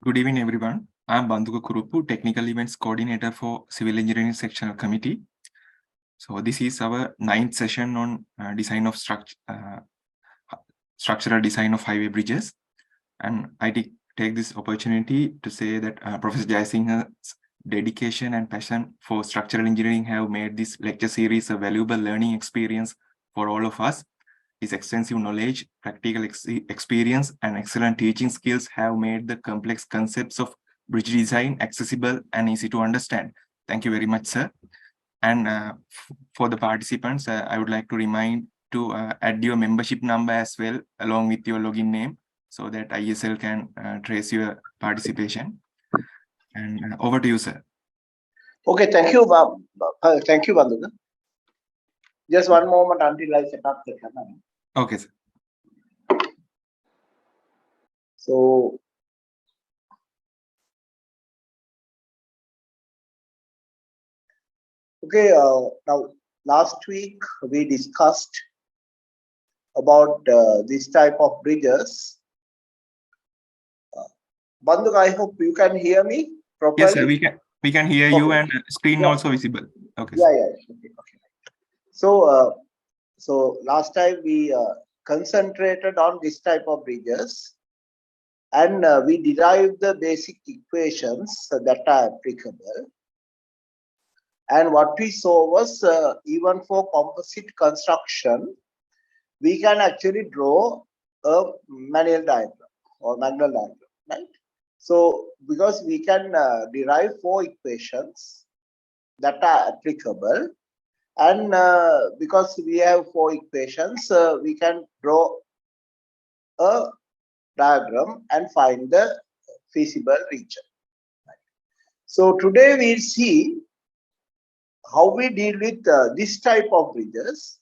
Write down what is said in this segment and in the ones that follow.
Good evening, everyone. I'm Bandhuka Kurupu, Technical Events Coordinator for Civil Engineering Sectional Committee. So this is our 9th session on design of structural design of highway bridges. And I take this opportunity to say that Professor Jai Singh's dedication and passion for structural engineering have made this lecture series a valuable learning experience for all of us. His extensive knowledge, practical experience, and excellent teaching skills have made the complex concepts of bridge design accessible and easy to understand. Thank you very much, sir. And for the participants, I would like to remind to add your membership number as well, along with your login name, so that IESL can trace your participation. And over to you, sir. Okay, thank you, Bandhuka. Just one moment until I set up the camera. Okay, sir. So, okay, now last week we discussed about this type of bridges. Bandhuka, I hope you can hear me properly. Yes, sir, we can hear you, and screen also visible. Okay. Yeah, yeah. Okay. So last time we concentrated on this type of bridges, and we derived the basic equations that are applicable. And what we saw was even for composite construction, we can actually draw a manual diagram or manual diagram, right? So because we can derive 4 equations that are applicable, and because we have 4 equations, we can draw a diagram and find the feasible region. So today we'll see how we deal with this type of bridges,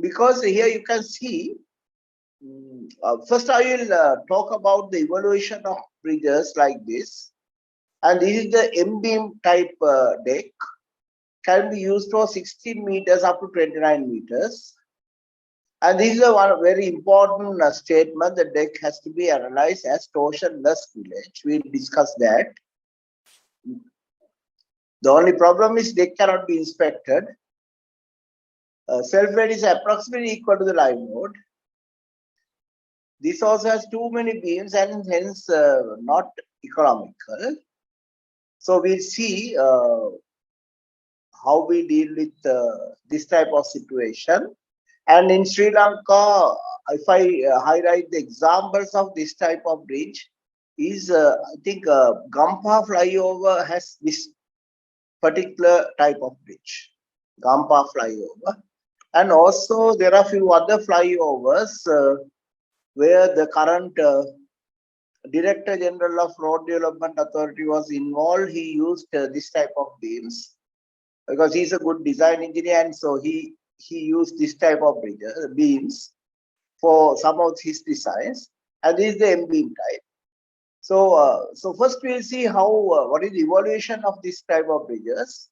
because here you can see, first I will talk about the evaluation of bridges like this, and this is the M-beam type deck, can be used for 16 meters up to 29 meters. And this is one very important statement: the deck has to be analyzed as torsionless village. We'll discuss that. The only problem is deck cannot be inspected. Self-weight is approximately equal to the live load. This also has too many beams and hence not economical. So we'll see how we deal with this type of situation. And in Sri Lanka, if I highlight the examples of this type of bridge, is I think Gampa flyover has this particular type of bridge, Gampa flyover. And also there are a few other flyovers where the current Director General of Road Development Authority was involved. He used this type of beams because he's a good design engineer, and so he used this type of beams for some of his designs, and this is the M-beam type. So, so first we'll see how what is the evaluation of this type of bridges.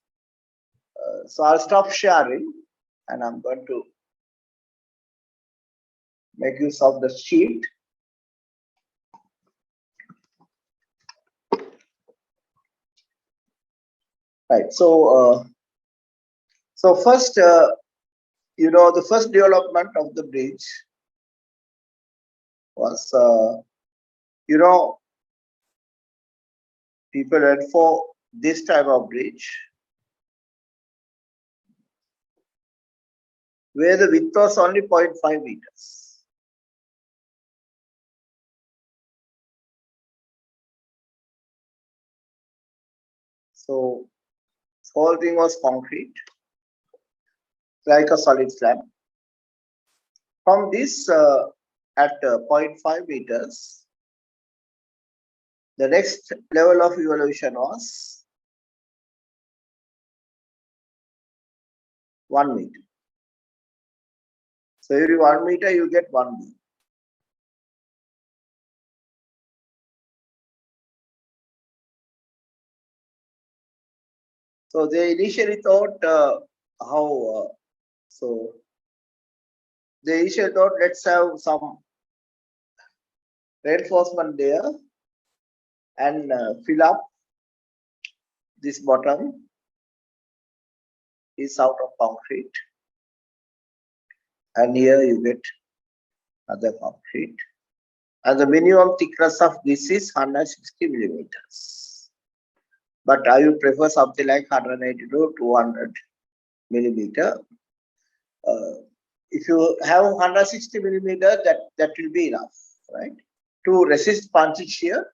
So I'll stop sharing, and I'm going to make use of the sheet. Right. So, so first, you know, the first development of the bridge was, you know, people went for this type of bridge, where the width was only 0.5 meters. So whole thing was concrete, like a solid slab. From this at 0.5 meters, the next level of evaluation was 1 meter. So every 1 meter you get 1 beam. So they initially thought they initially thought, let's have some reinforcement there and fill up this bottom is out of concrete, and here you get other concrete, and the minimum thickness of this is 160 millimeters. But I would prefer something like 180 to 200 millimeter. If you have 160 millimeter, that will be enough, right, to resist puncture shear.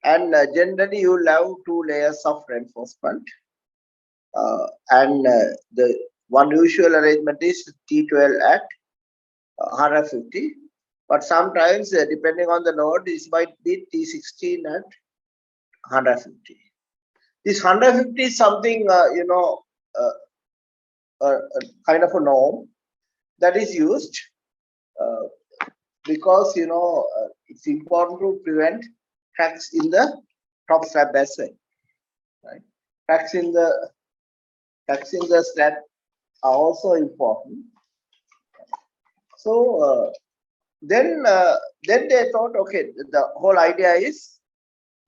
And generally, you will have 2 layers of reinforcement. And the one usual arrangement is T12 at 150. But sometimes, depending on the node, this might be T16 at 150. This 150 is something, kind of a norm that is used because, it's important to prevent cracks in the top slab as well, right? Cracks in the slab are also important. So then they thought, okay, the whole idea is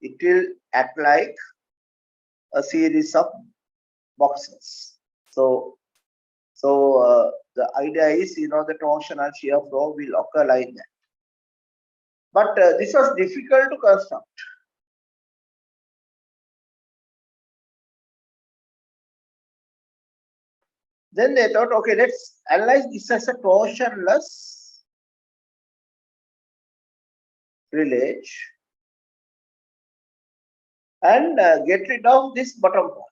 it will act like a series of boxes. So the idea is, the torsional shear flow will occur like that. But this was difficult to construct. Then they thought, okay, let's analyze this as a torsionless grillage and get rid of this bottom part.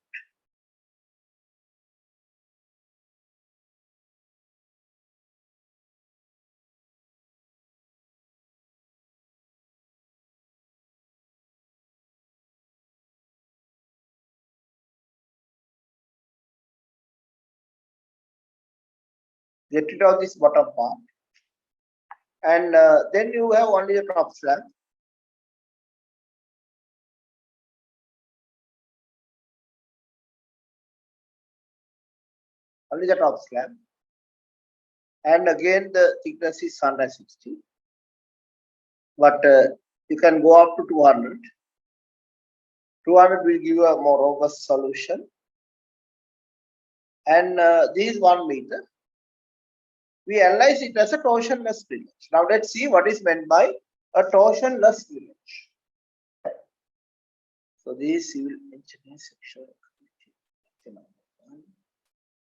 Get rid of this bottom part, and then you have only the top slab. Only the top slab, and again the thickness is 160, but you can go up to 200. 200 will give you a more robust solution, and this is 1 meter. We analyze it as a torsionless grillage. Now let's see what is meant by a torsionless grillage. So this civil engineering section.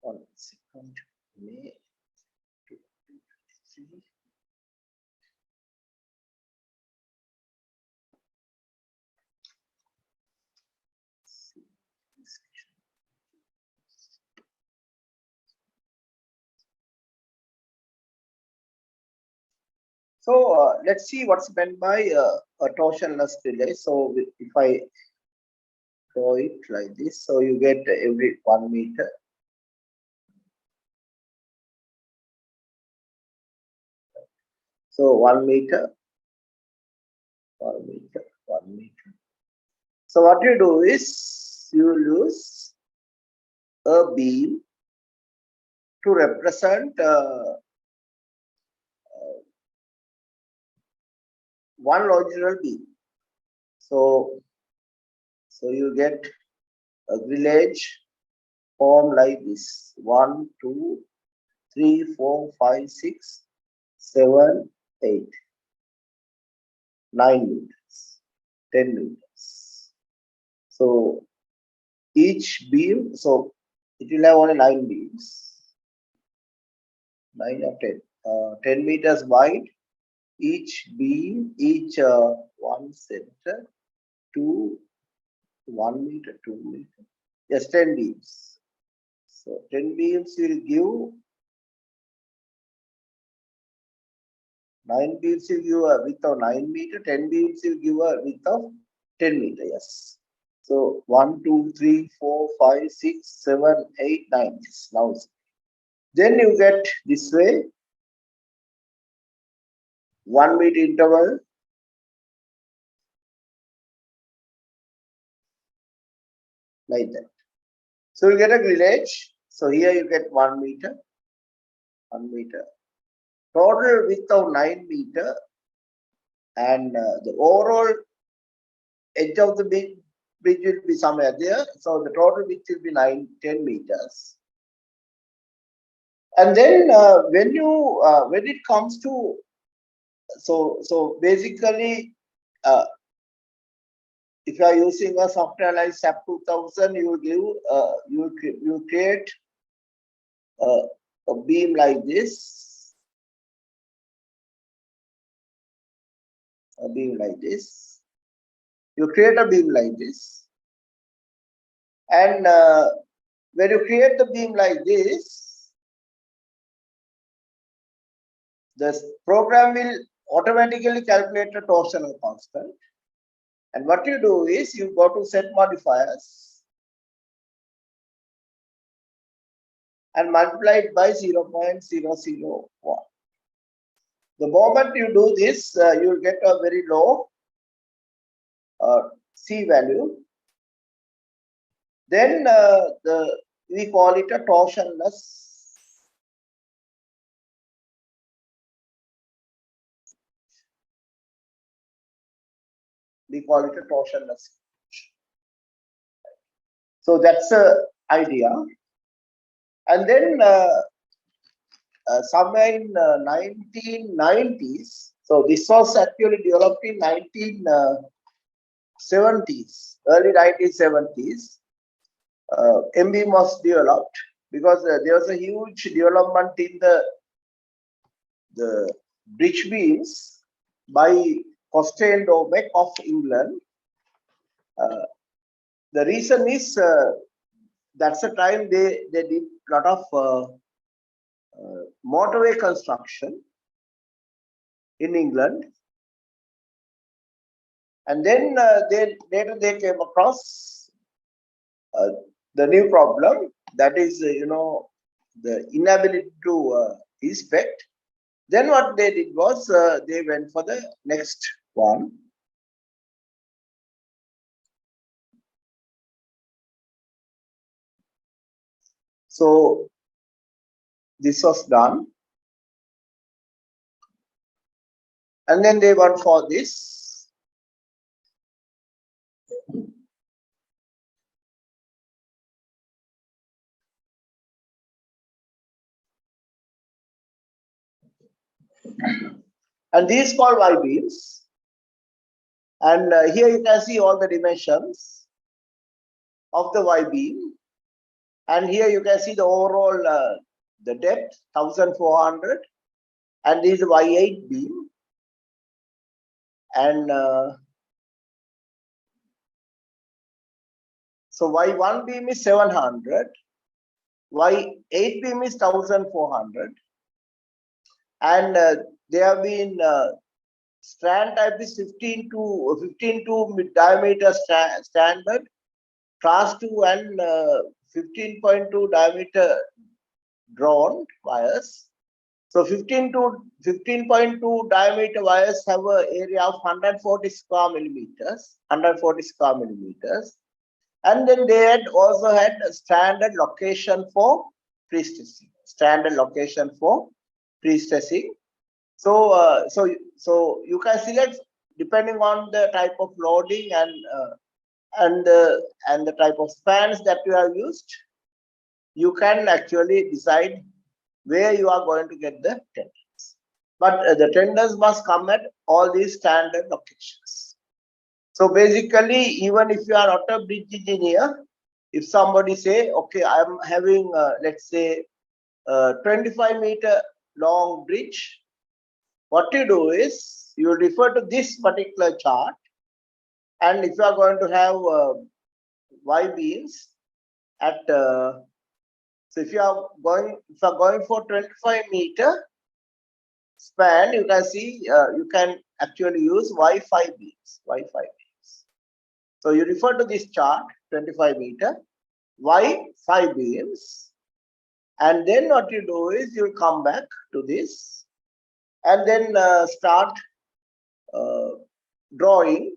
1 second, May 2023. So let's see what's meant by a torsionless grillage. So if I draw it like this, so you get every 1 meter. So 1 meter, 1 meter, 1 meter. So what you do is you use a beam to represent one longitudinal beam. So you get a grillage form like this: 1, 2, 3, 4, 5, 6, 7, 8, 9 meters, 10 meters. So each beam, so it will have only 9 beams, 9 or 10, 10 meters wide. Each beam, one center, 2, 1 meter, 2 meter. Yes, 10 beams. So 10 beams will give 9 beams will give a width of 9 meter, 10 beams will give a width of 10 meter. Yes. So 1, 2, 3, 4, 5, 6, 7, 8, 9. Yes. Now then you get this way 1 meter interval, like that. So you get a grillage. So here you get 1 meter, 1 meter. Total width of 9 meter, and the overall edge of the bridge will be somewhere there. So the total width will be 10 meters. And then when it comes to so basically if you are using a software like SAP 2000, you will give you create a beam like this, a beam like this. You create a beam like this, and when you create the beam like this, the program will automatically calculate a torsional constant. And what you do is you go to set modifiers and multiply it by 0.001. The moment you do this, you will get a very low C value. Then we call it a torsionless. We call it a torsionless. So that's the idea. And then somewhere in 1990s, so this was actually developed in 1970s, early 1970s. M-beam was developed because there was a huge development in the bridge beams by Costain Dobeck of England. The reason is that's the time they did a lot of motorway construction in England, and then later they came across the new problem, that is the inability to inspect. Then what they did was they went for the next one. So this was done, and then they went for this. And these called Y beams. And here you can see all the dimensions of the Y beam. And here you can see the overall the depth 1400, and this is Y8 beam. And so Y1 beam is 700, Y8 beam is 1400, and they have been strand type is 15 to diameter standard, class 2 and 15.2 diameter drawn wires. So 15.2 diameter wires have an area of 140 square millimeters, and then they had also had a standard location for pre-stressing. So you can select depending on the type of loading and the type of spans that you have used. You can actually decide where you are going to get the tenders. But the tenders must come at all these standard locations. So basically, even if you are not a bridge engineer, if somebody say, okay, I am having let's say 25-meter long bridge, what you do is you refer to this particular chart, and if you are going to have Y beams at so if you are going for 25-meter span, you can see you can actually use Y5 beams. So you refer to this chart, 25-meter, Y5 beams, and then what you do is you come back to this, and then start drawing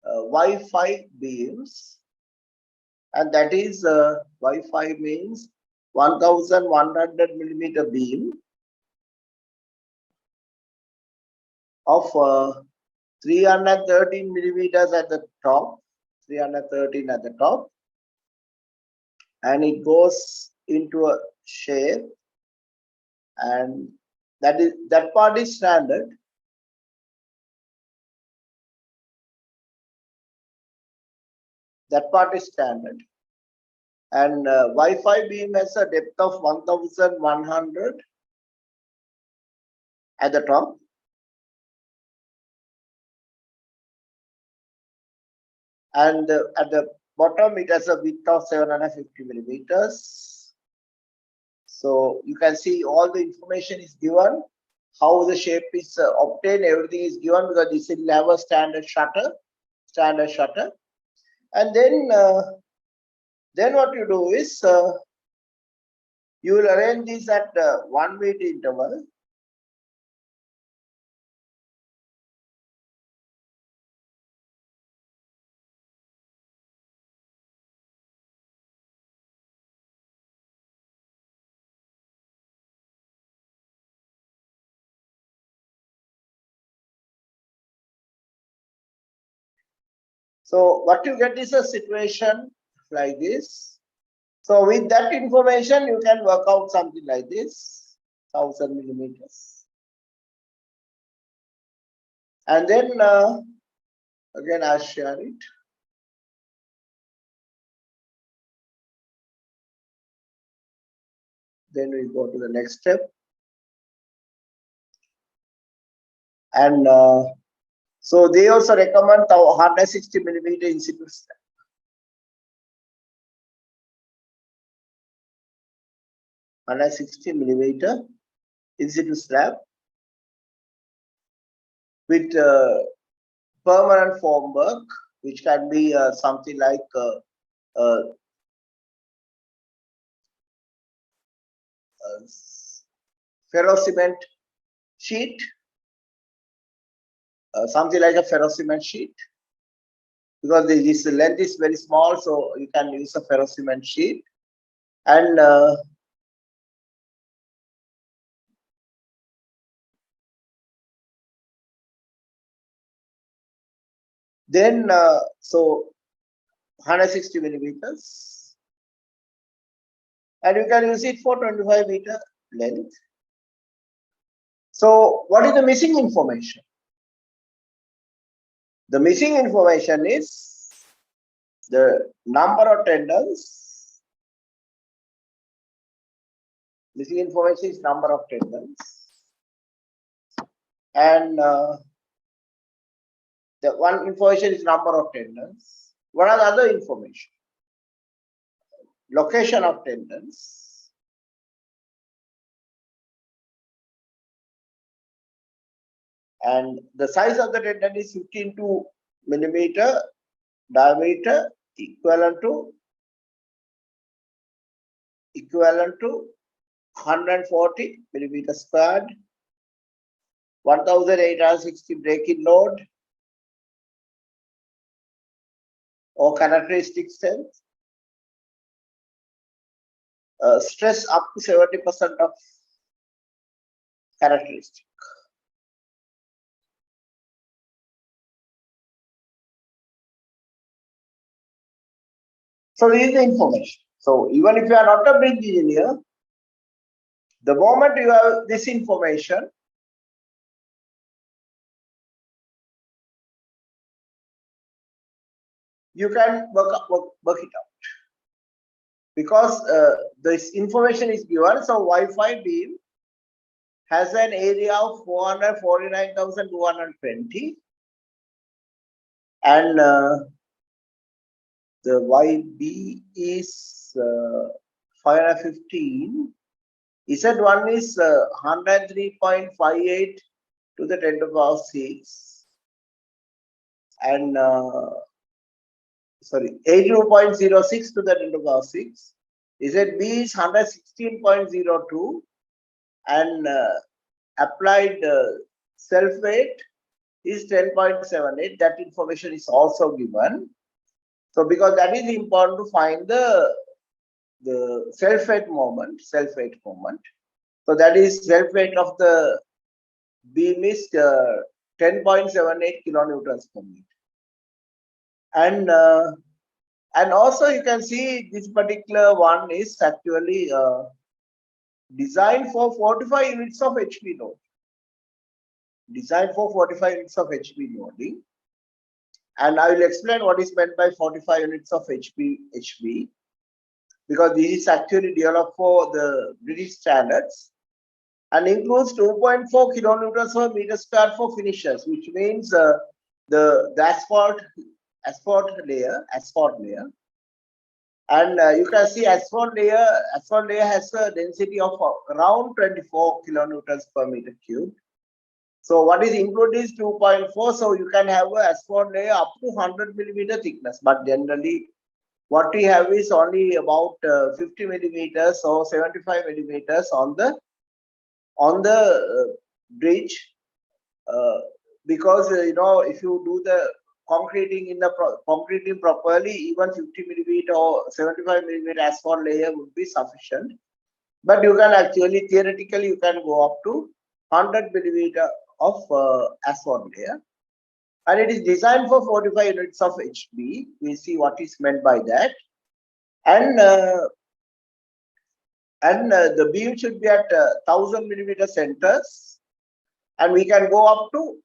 Y5 beams, and that is Y5 means 1100 millimeter beam of 313 millimeters at the top, 313 at the top, and it goes into a shape, and that part is standard. That part is standard. And Wi-Fi beam has a depth of 1100 at the top. And at the bottom, it has a width of 750 millimeters. So you can see all the information is given, how the shape is obtained, everything is given, because this will have a standard shutter. And then what you do is you will arrange this at 1 meter interval. So what you get is a situation like this. So with that information, you can work out something like this, 1000 millimeters. And then again, I'll share it. Then we go to the next step. And so they also recommend 160 millimeter in situ slab. 160 millimeter in situ slab with permanent formwork, which can be something like ferrocement sheet, something like a ferrocement sheet, because this length is very small, so you can use a ferrocement sheet. And then so 160 millimeters, and you can use it for 25 meter length. So what is the missing information? The missing information is the number of tendons. Missing information is number of tendons. And the one information is number of tendons. What are the other information? Location of tendons. And the size of the tendon is 15 millimeter diameter, equivalent to 140 millimeter squared, 1860 breaking load or characteristic strength, stress up to 70% of characteristic. So this is the information. So even if you are not a bridge engineer, the moment you have this information, you can work it out. Because this information is given, so Wi-Fi beam has an area of 449,220, and the YB is 515. Z1 is 103.58 to the 10 to the power 6, and 82.06 to the 10 to the power 6. ZB is 116.02, and applied self weight is 10.78. That information is also given. So because that is important to find the self weight moment. So that is self weight of the beam is 10.78 kilonewtons per meter. And also you can see this particular one is actually designed for 45 units of HP load. Designed for 45 units of HP loading. And I will explain what is meant by 45 units of HP, because this is actually developed for the British standards and includes 2.4 kilonewtons per meter square for finishers, which means the asphalt layer. And you can see asphalt layer has a density of around 24 kilonewtons per meter cube. So what is included is 2.4. So you can have an asphalt layer up to 100 millimeter thickness, but generally what we have is only about 50 millimeters or 75 millimeters on the bridge, because if you do the concreting properly, even 50 millimeter or 75 millimeter asphalt layer would be sufficient. But you can actually theoretically you can go up to 100 millimeter of asphalt layer, and it is designed for 45 units of HP. We see what is meant by that, and the beam should be at 1000 millimeter centers, and we can go up to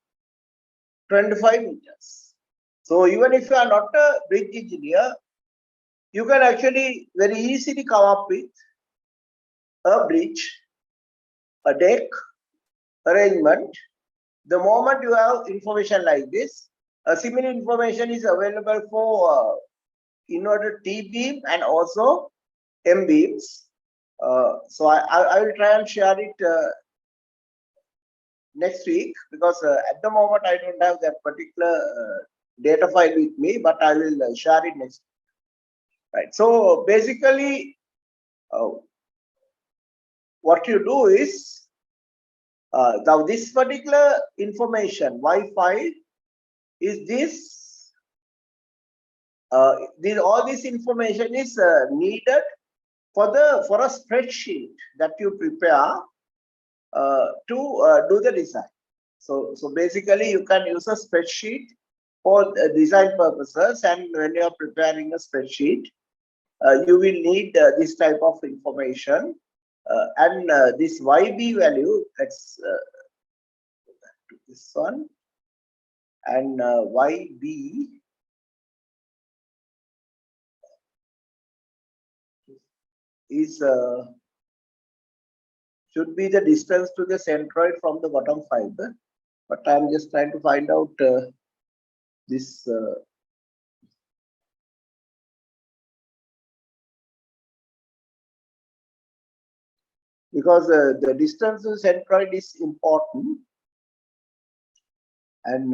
25 meters. So even if you are not a bridge engineer, you can actually very easily come up with a bridge, a deck arrangement. The moment you have information like this, a similar information is available for inverted T-beam and also M-beams. So I will try and share it next week, because at the moment I don't have that particular data file with me, but I will share it next week. Right. So basically, what you do is, now this particular information Wi-Fi is this. All this information is needed for a spreadsheet that you prepare to do the design. So basically you can use a spreadsheet for design purposes, and when you are preparing a spreadsheet, you will need this type of information, and this YB value, let's do this one, and YB is should be the distance to the centroid from the bottom fiber, but I'm just trying to find out this because the distance to the centroid is important, and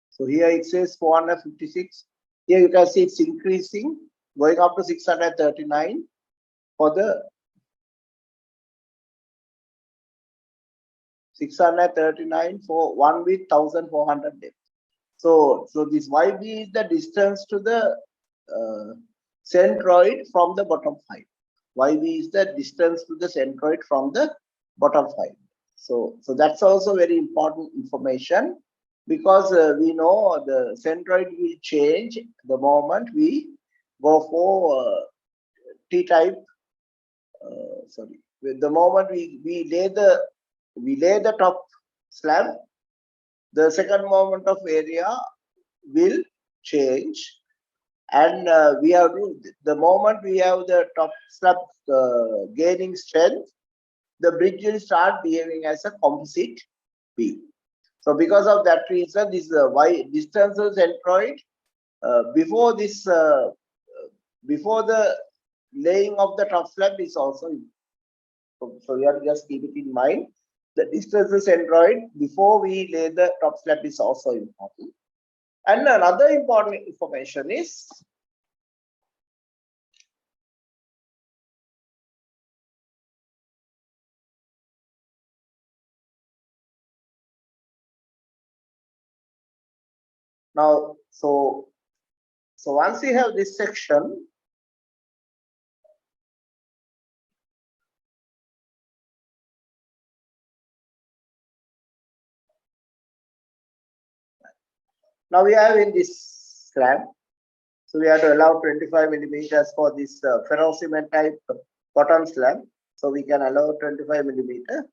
so here it says 456. Here you can see it's increasing, going up to 639 for the 639 for one with 1400 depth. So this YB is the distance to the centroid from the bottom fiber. YB is the distance to the centroid from the bottom fiber. So that's also very important information, because we know the centroid will change the moment we go for T-type. Sorry, the moment we lay the top slab, the second moment of area will change, and we have the moment we have the top slab gaining strength, the bridge will start behaving as a composite beam. So because of that reason, this Y distance to centroid before the laying of the top slab is also important. So you have to just keep it in mind. The distance to centroid before we lay the top slab is also important. And another important information is now, so once you have this section, Now we have in this slab, so we have to allow 25 millimeters for this ferrocement type bottom slab. So we can allow 25 millimeter,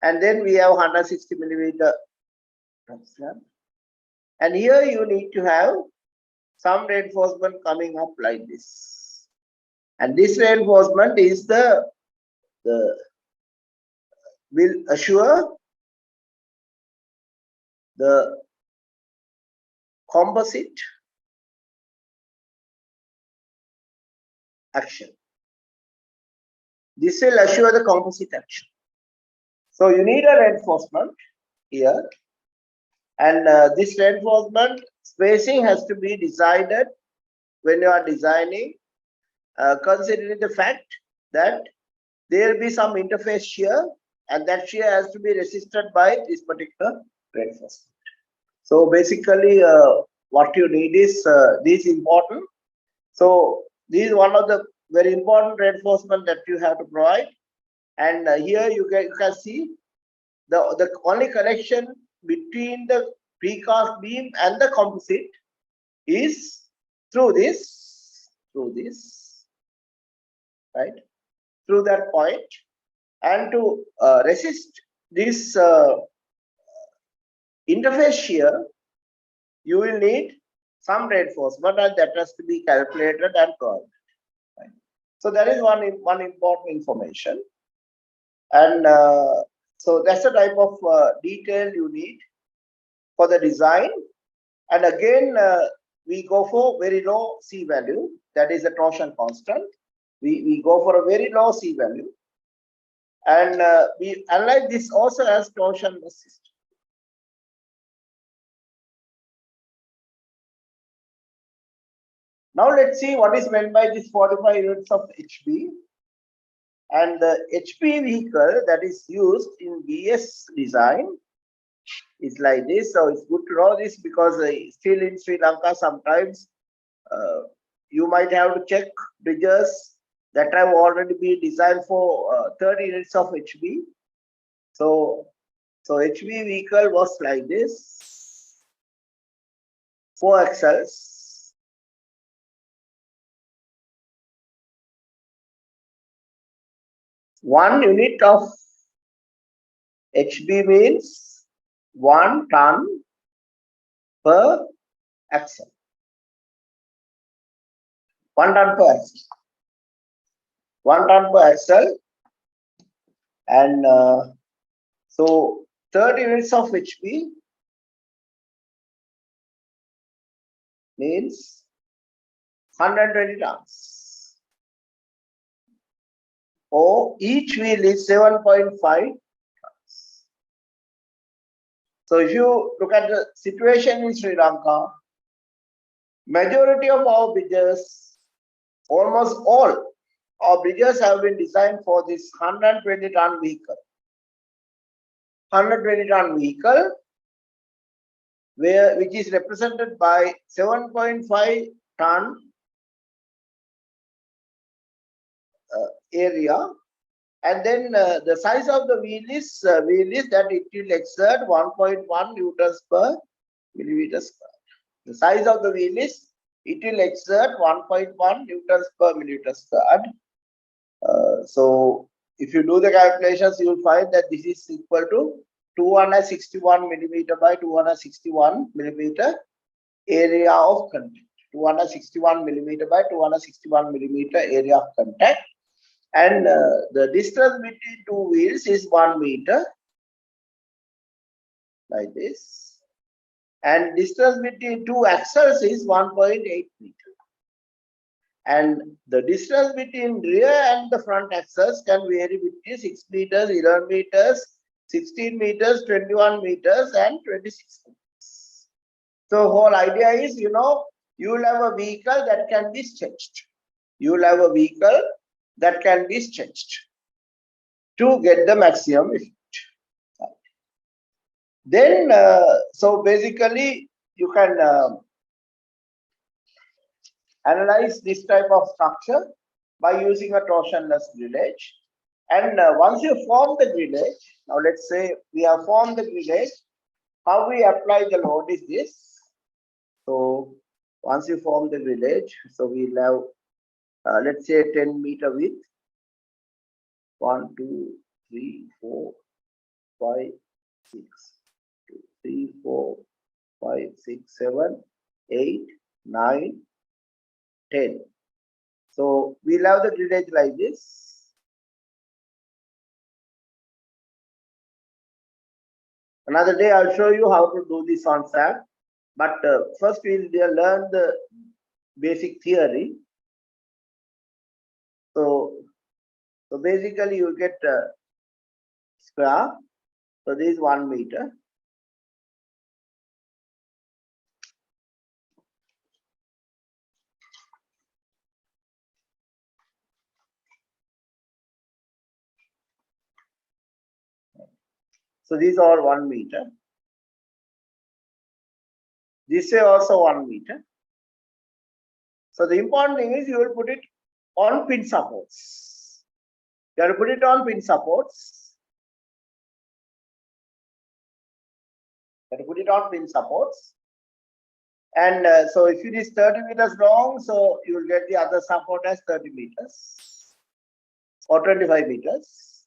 and then we have 160 millimeter slab. And here you need to have some reinforcement coming up like this. And this reinforcement is will assure the composite action. This will assure the composite action. So you need a reinforcement here, and this reinforcement spacing has to be decided when you are designing, considering the fact that there will be some interface shear, and that shear has to be resisted by this particular reinforcement. So basically, what you need is this important. So this is one of the very important reinforcement that you have to provide. And here you can see the only connection between the precast beam and the composite is through this, right, through that point. And to resist this interface shear, you will need some reinforcement, and that has to be calculated and provided. Right? So that is one important information, and so that's the type of detail you need for the design. And again, we go for very low C value, that is a torsion constant. We go for a very low C value, and we analyze this also as torsion resistance. Now let's see what is meant by this 45 units of HB. And the HB vehicle that is used in BS design is like this. So it's good to know this, because still in Sri Lanka sometimes you might have to check bridges that have already been designed for 30 units of HB. So HB vehicle was like this, 4 axles. 1 unit of HB means 1 ton per axle. 1 ton per axle. 1 ton per axle. And so 30 units of HB means 120 tons. Or each wheel is 7.5 tons. So if you look at the situation in Sri Lanka, majority of our bridges, almost all our bridges have been designed for this 120 ton vehicle. 120 ton vehicle, which is represented by 7.5 ton area, and then the size of the wheel is that it will exert 1.1 newtons per millimeter square. The size of the wheel is it will exert 1.1 newtons per millimeter square. So if you do the calculations, you will find that this is equal to 261 millimeter by 261 millimeter area of contact. 261 millimeter by 261 millimeter area of contact. And the distance between 2 wheels is 1 meter, like this. And distance between 2 axles is 1.8 meter. And the distance between rear and the front axles can vary between 6 meters, 11 meters, 16 meters, 21 meters, and 26 meters. So whole idea is, you will have a vehicle that can be stretched. You will have a vehicle that can be stretched to get the maximum effect. Then, so basically, you can analyze this type of structure by using a torsionless grillage. And once you form the grillage, now let's say we have formed the grillage, how we apply the load is this. So once you form the grillage, so we'll have, let's say 10 meter width. 1, 2, 3, 4, 5, 6, 2, 3, 4, 5, 6, 7, 8, 9, 10. So we'll have the grillage like this. Another day I'll show you how to do this on SAT. But first we'll learn the basic theory. So basically you get square. So this is 1 meter. So these are 1 meter. This way also 1 meter. So the important thing is you will put it on pin supports. You have to put it on pin supports. You have to put it on pin supports. And so if it is 30 meters long, so you will get the other support as 30 meters or 25 meters.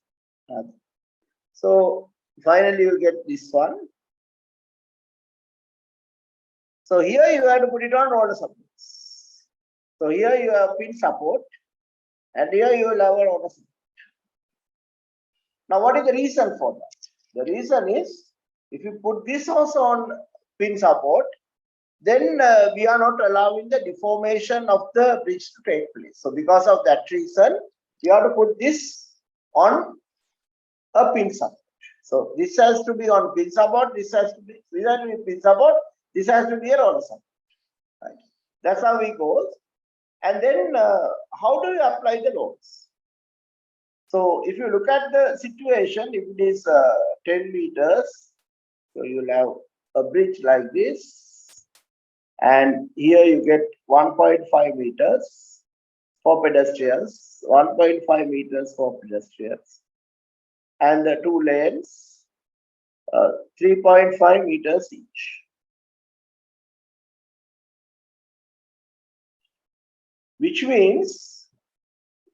So finally you get this one. So here you have to put it on roller supports. So here you have pin support and here you will have a roller support. Now what is the reason for that? The reason is if you put this also on pin support, then we are not allowing the deformation of the bridge to take place. So because of that reason, we have to put this on a pin support. So this has to be on pin support, this has to be pin support, this has to be a roller support. Right? That's how it goes. And then how do you apply the loads? So if you look at the situation, if it is 10 meters, so you'll have a bridge like this. And here you get 1.5 meters for pedestrians, 1.5 meters for pedestrians. And the 2 lanes, 3.5 meters each. Which means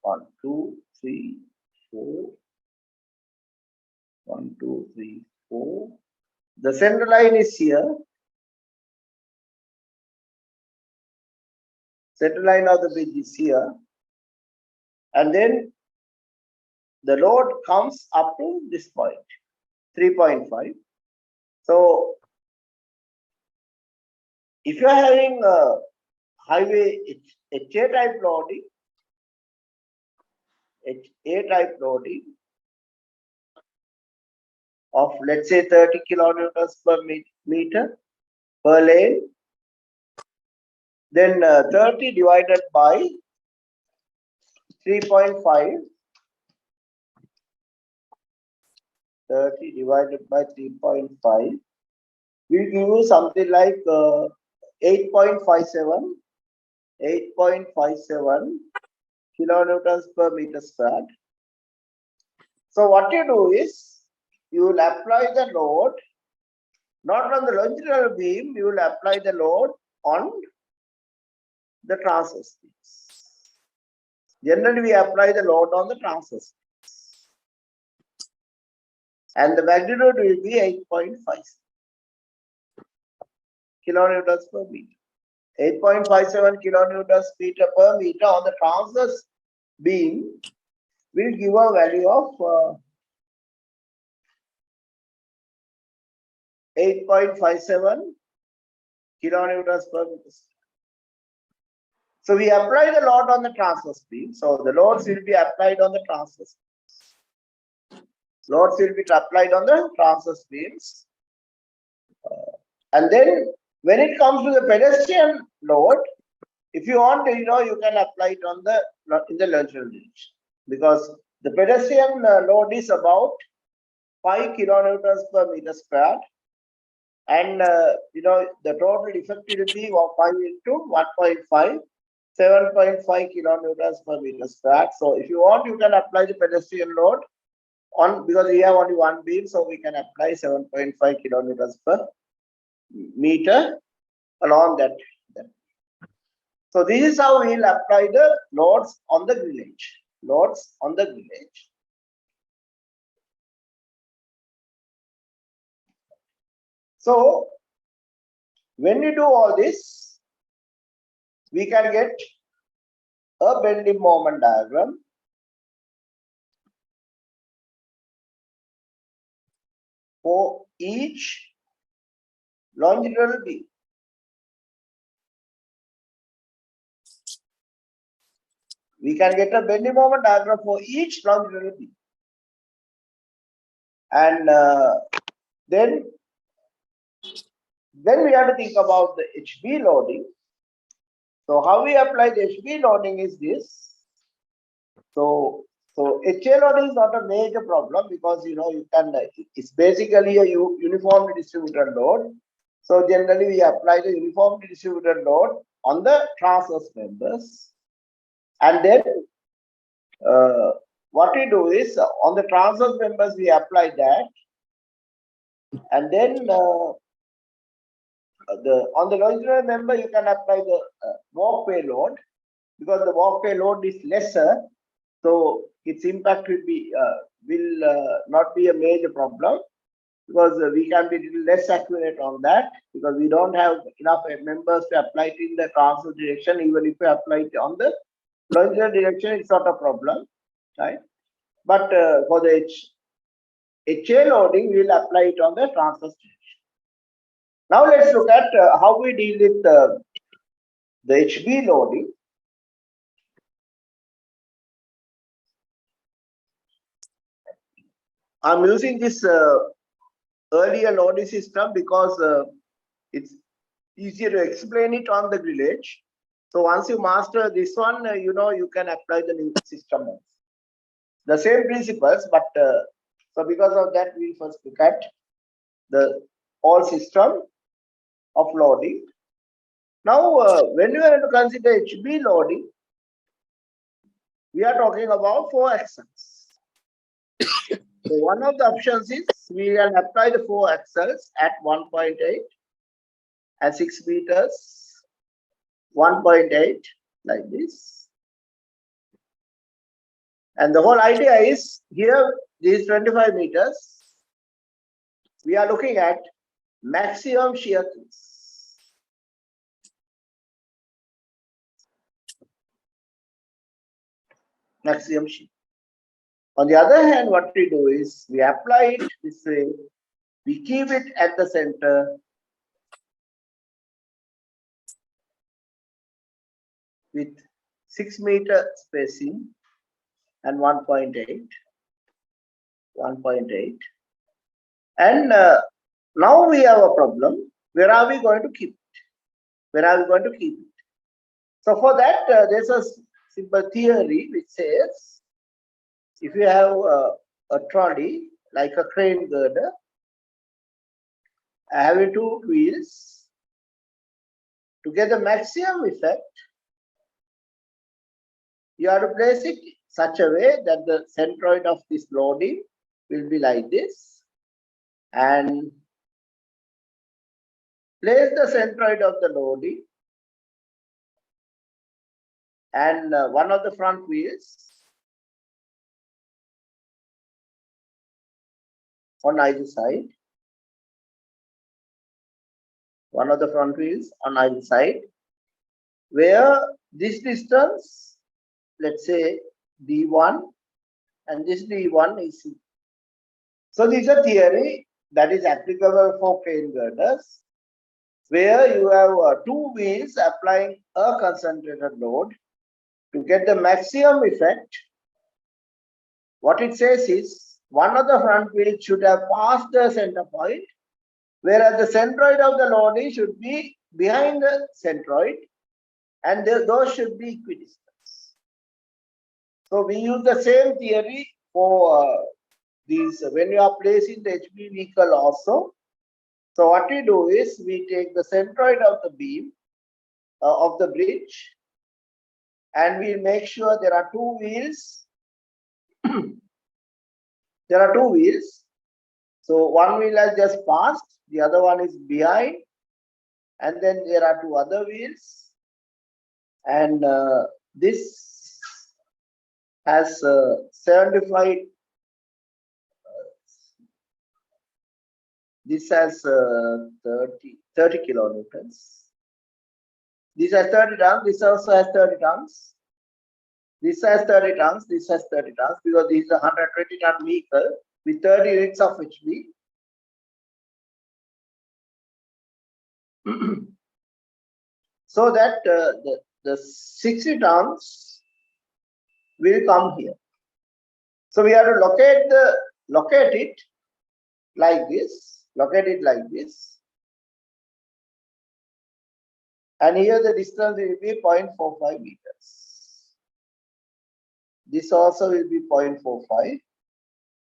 1, 2, 3, 4. 1, 2, 3, 4. The center line is here. Center line of the bridge is here. And then the load comes up to this point, 3.5. So if you are having a highway HA type loading, HA type loading of let's say 30 kilonewtons per meter per lane, then 30 divided by 3.5, 30 divided by 3.5 will give you something like 8.57 kilonewtons per meter squared. So what you do is you will apply the load not on the longitudinal beam, you will apply the load on the transverse beams. Generally we apply the load on the transverse beams. And the magnitude will be 8.5 kilonewtons per meter. 8.57 kilonewtons per meter on the transverse beam will give a value of 8.57 kilonewtons per meter. So we apply the load on the transverse beam. So the loads will be applied on the transverse beams. Loads will be applied on the transverse beams. And then when it comes to the pedestrian load, if you want, you can apply it on in the longitudinal direction, because the pedestrian load is about 5 kilonewtons per meter squared, and the total effective will be 5 into 1.5, 7.5 kilonewtons per meter squared. So if you want, you can apply the pedestrian load on, because we have only one beam, so we can apply 7.5 kilonewtons per meter along that. So this is how we'll apply the loads on the grillage. Loads on the grillage. So when we do all this, we can get a bending moment diagram for each longitudinal beam. We can get a bending moment diagram for each longitudinal beam. And then we have to think about the HB loading. So how we apply the HB loading is this. So HA loading is not a major problem because you can, it's basically a uniformly distributed load. So generally we apply the uniformly distributed load on the transverse members. And then what we do is on the transverse members we apply that. And then on the longitudinal member you can apply the walkway load, because the walkway load is lesser, so its impact will not be a major problem, because we can be a little less accurate on that, because we don't have enough members to apply it in the transverse direction. Even if we apply it on the longitudinal direction, it's not a problem, right? But for the HA loading, we will apply it on the transverse direction. Now let's look at how we deal with the HB loading. I'm using this earlier loading system because it's easier to explain it on the grillage. So once you master this one, you can apply the new system. The same principles, but so because of that, we first look at the all system of loading. Now, when you have to consider HB loading, we are talking about 4 axles. So one of the options is we can apply the 4 axles at 1.8 and 6 meters, 1.8 like this. And the whole idea is here, these 25 meters, we are looking at maximum shear thickness. Maximum shear. On the other hand, what we do is we apply it this way, we keep it at the center with 6 meter spacing and 1.8. And now we have a problem. Where are we going to keep it? So for that, there's a simple theory which says, if you have a trolley like a crane girder having 2 wheels, to get the maximum effect, you have to place it such a way that the centroid of this loading will be like this, and place the centroid of the loading and one of the front wheels on either side. One of the front wheels on either side, where this distance, let's say D1, and this D1 is C. So this is a theory that is applicable for crane girders, where you have 2 wheels applying a concentrated load to get the maximum effect. What it says is, one of the front wheels should have passed the center point, whereas the centroid of the loading should be behind the centroid, and those should be equidistant. So we use the same theory for these when you are placing the HB vehicle also. So what we do is we take the centroid of the beam of the bridge, and we make sure there are 2 wheels. There are 2 wheels. So one wheel has just passed, the other one is behind, and then there are two other wheels, and this has 75. This has 30 kilonewtons. This has 30 tons. This also has 30 tons. This has 30 tons. This has 30 tons because this is a 120-ton vehicle with 30 units of HB. So that the 60 tons will come here. So we have to locate it like this. Locate it like this. And here the distance will be 0.45 meters. This also will be 0.45.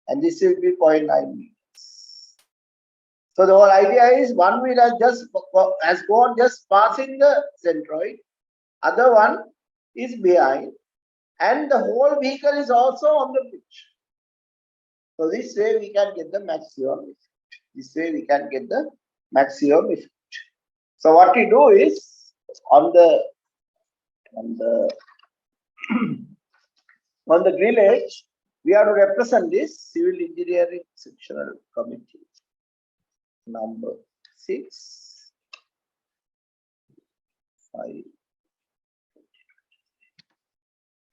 And this will be 0.9 meters. So the whole idea is one wheel has gone just passing the centroid. Other one is behind. And the whole vehicle is also on the pitch. So this way we can get the maximum effect. This way we can get the maximum effect. So what we do is on the grillage, we have to represent this civil engineering sectional committee number 6, 5.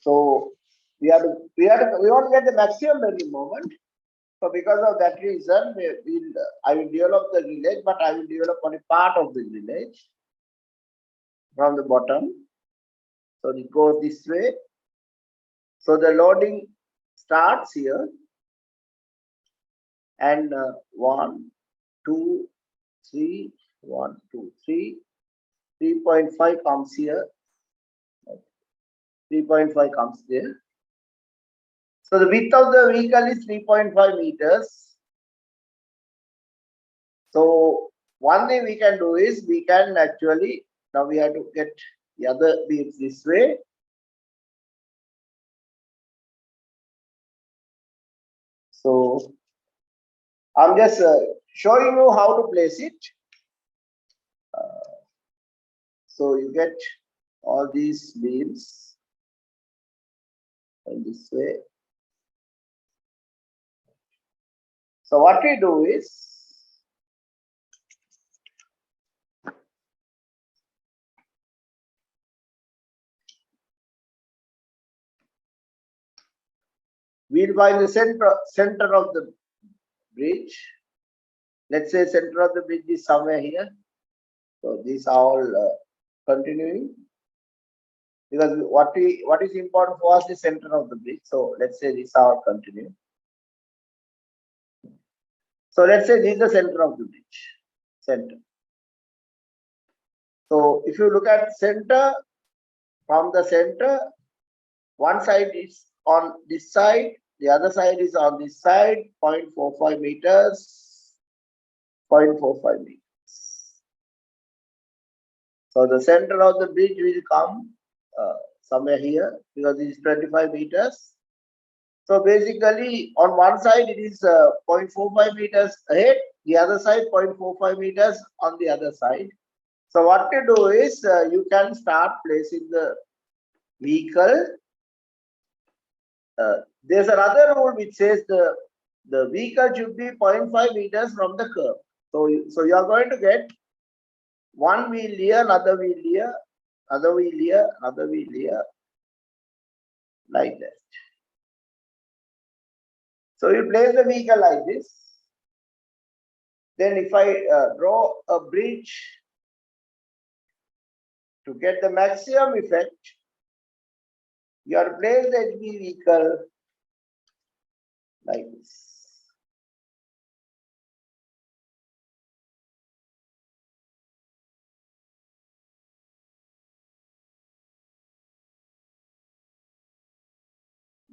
So we want to get the maximum bending moment. So because of that reason, I will develop the grillage, but I will develop only part of the grillage from the bottom. So it goes this way. So the loading starts here, and 1, 2, 3, 1, 2, 3, 3.5 comes here. 3.5 comes there. So the width of the vehicle is 3.5 meters. So one thing we can do is we can actually, now we have to get the other beams this way. So I'm just showing you how to place it. So you get all these beams in this way. So what we do is we'll find the center of the bridge. Let's say center of the bridge is somewhere here. So these are all continuing, because what is important for us is center of the bridge. So let's say these are all continuing. So let's say this is the center of the bridge. Center. So if you look at center, from the center, one side is on this side, the other side is on this side, 0.45 meters, 0.45 meters. So the center of the bridge will come somewhere here, because it is 25 meters. So basically on one side it is 0.45 meters ahead, the other side 0.45 meters on the other side. So what you do is you can start placing the vehicle. There's another rule which says the vehicle should be 0.5 meters from the curb. So you are going to get one wheel here, another wheel here, another wheel here, another wheel here, like that. So you place the vehicle like this. Then if I draw a bridge to get the maximum effect, you have to place the HB vehicle like this.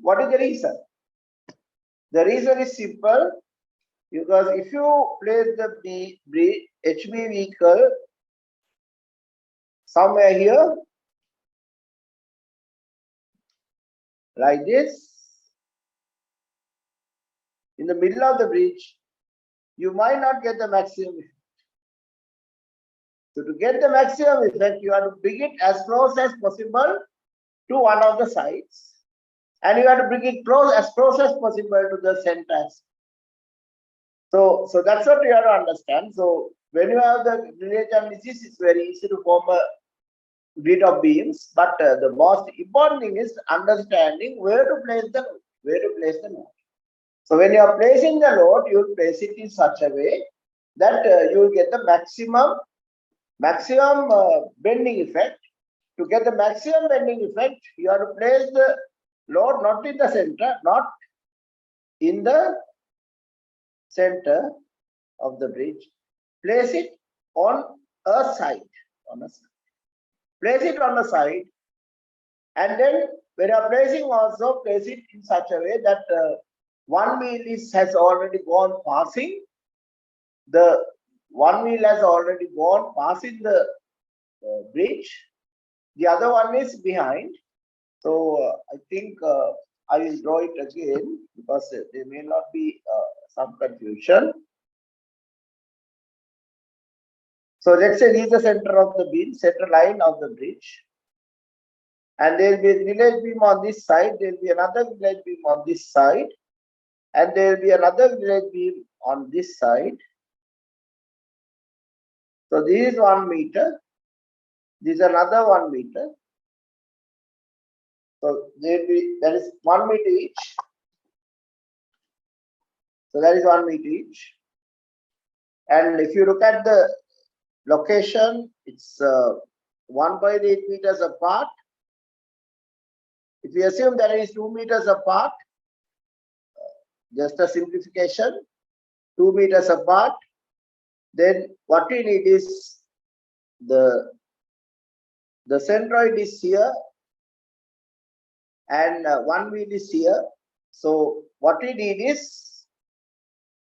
What is the reason? The reason is simple, because if you place the HB vehicle somewhere here, like this, in the middle of the bridge, you might not get the maximum effect. So to get the maximum effect, you have to bring it as close as possible to one of the sides. And you have to bring it as close as possible to the center. So that's what you have to understand. So when you have the lineage analysis, it's very easy to form a grid of beams. But the most important thing is understanding where to place the load. So when you are placing the load, you will place it in such a way that you will get the maximum bending effect. To get the maximum bending effect, you have to place the load not in the center of the bridge. Place it on a side. Place it on the side, and then when you are placing, also place it in such a way that one wheel has already gone passing. The one wheel has already gone passing the bridge. The other one is behind. So I think I will draw it again because there may not be some confusion. So let's say this is the center of the beam, center line of the bridge. And there will be a village beam on this side, there will be another village beam on this side, and there will be another village beam on this side. So this is 1 meter, this is another 1 meter. So that is 1 meter each. So that is 1 meter each. And if you look at the location, it's 1.8 meters apart. If we assume that it is 2 meters apart, just a simplification, 2 meters apart, then what we need is the centroid is here and 1 wheel is here. So what we need is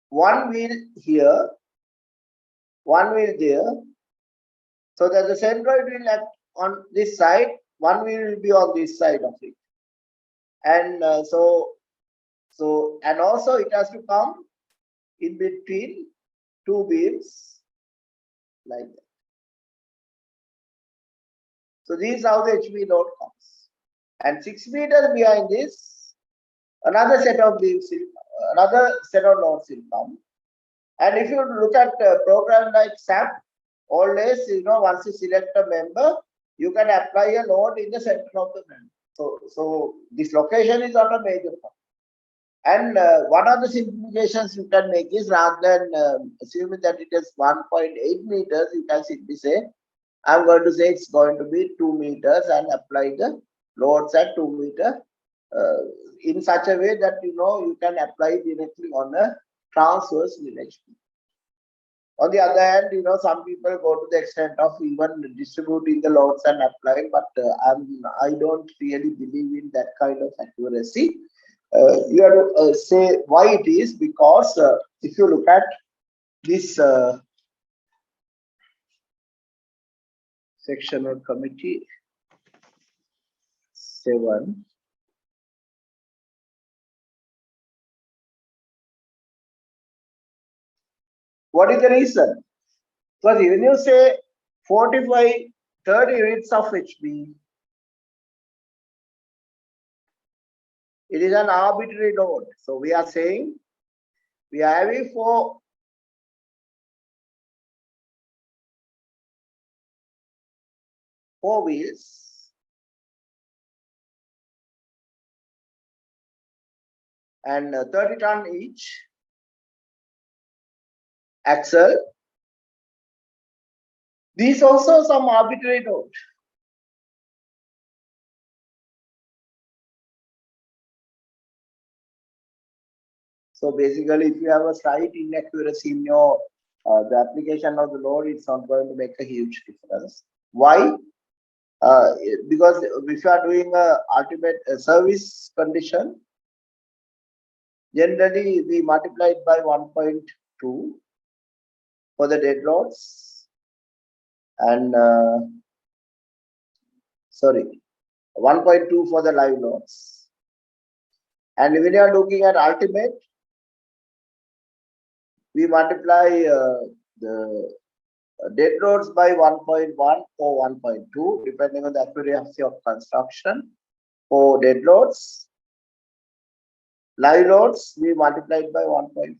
1 wheel here, 1 wheel there, so that the centroid will act on this side, 1 wheel will be on this side of it. And and also it has to come in between 2 beams like that. So this is how the HV load comes. And 6 meters behind this, another set of beams, another set of loads will come. And if you look at a program like SAP, always, once you select a member, you can apply a load in the center of the member. So this location is not a major problem. And one of the simplifications you can make is, rather than assuming that it is 1.8 meters, you can simply say, I'm going to say it's going to be 2 meters and apply the loads at 2 meters in such a way that you can apply directly on a transverse village. On the other hand, some people go to the extent of even distributing the loads and applying, but I don't really believe in that kind of accuracy. You have to say why it is, because if you look at this sectional committee 7, what is the reason? Because when you say 45, 30 units of HB, it is an arbitrary load. So we are saying we are having 4 wheels and 30 ton each axle. These also some arbitrary load. So basically, if you have a slight inaccuracy in your the application of the load, it's not going to make a huge difference. Why? Because if you are doing a ultimate service condition, generally we multiply it by 1.2 for the dead loads, and 1.2 for the live loads. And when you are looking at ultimate, we multiply the dead loads by 1.1 or 1.2, depending on the accuracy of construction. For dead loads, live loads, we multiplied by 1.5.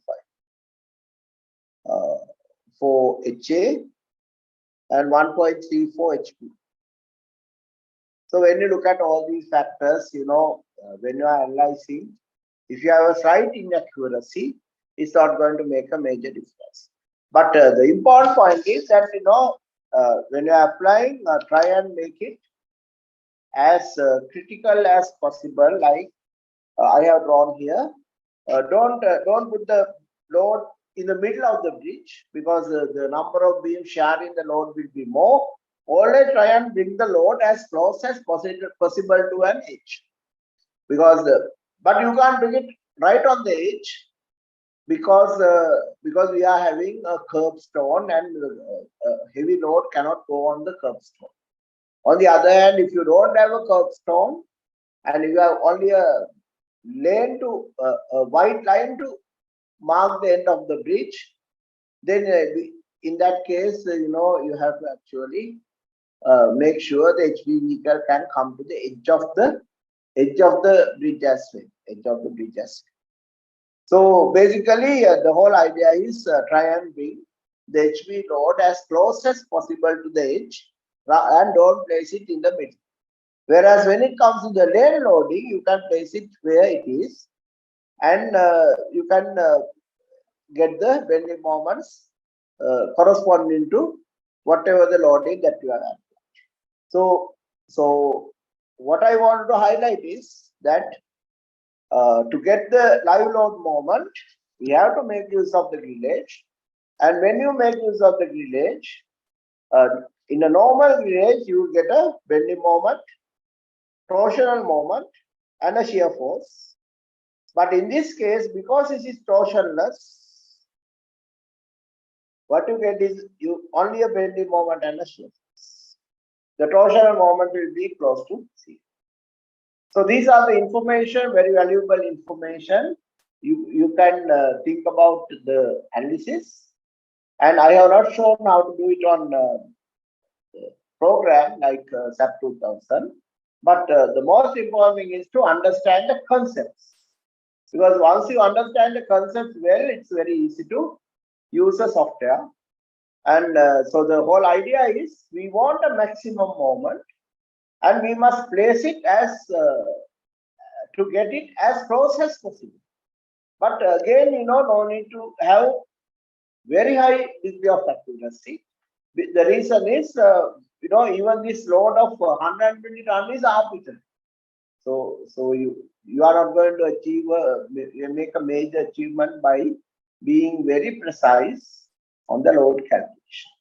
For HA and 1.34 HP. So when you look at all these factors, when you are analyzing, if you have a slight inaccuracy, it's not going to make a major difference. But the important point is that, when you are applying, try and make it as critical as possible. Like I have drawn here. Don't put the load in the middle of the bridge, because the number of beams sharing the load will be more. Always try and bring the load as close as possible to an edge, because but you can't bring it right on the edge, because we are having a curbstone, and heavy load cannot go on the curbstone. On the other hand, if you don't have a curbstone and you have only a lane to a white line to mark the end of the bridge, then in that case, you have to actually make sure the HV vehicle can come to the edge of the bridge as well. So basically, the whole idea is try and bring the HV load as close as possible to the edge, and don't place it in the middle. Whereas when it comes to the lane loading, you can place it where it is, and you can get the bending moments corresponding to whatever the loading that you are at. So what I want to highlight is that to get the live load moment, we have to make use of the grillage. And when you make use of the grillage, in a normal grillage, you will get a bending moment, torsional moment, and a shear force. But in this case, because it is torsionless, what you get is only a bending moment and a shear force. The torsional moment will be close to 0. So these are the information, very valuable information. You can think about the analysis, and I have not shown how to do it on program like SAP 2000. But the most important thing is to understand the concepts, because once you understand the concepts well, it's very easy to use the software. And so the whole idea is we want a maximum moment, and we must place it as to get it as close as possible. But again, no need to have very high degree of accuracy. The reason is, even this load of 120 ton is arbitrary. So you are not going to achieve make a major achievement by being very precise on the load calculation.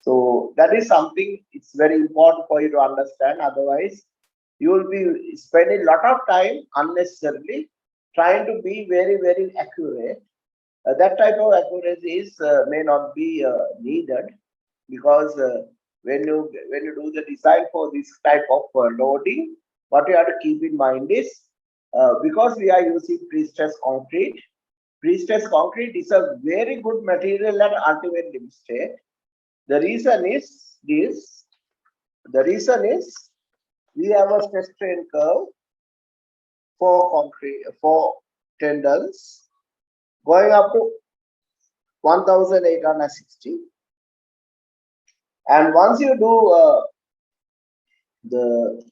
So that is something it's very important for you to understand. Otherwise, you will be spending a lot of time unnecessarily trying to be very, very accurate. That type of accuracy may not be needed, because when you do the design for this type of loading, what you have to keep in mind is, because we are using pre-stressed concrete. Pre-stressed concrete is a very good material at ultimate limit state. The reason is this. The reason is we have a stress strain curve for concrete, for tendons, going up to 1860. And once you do the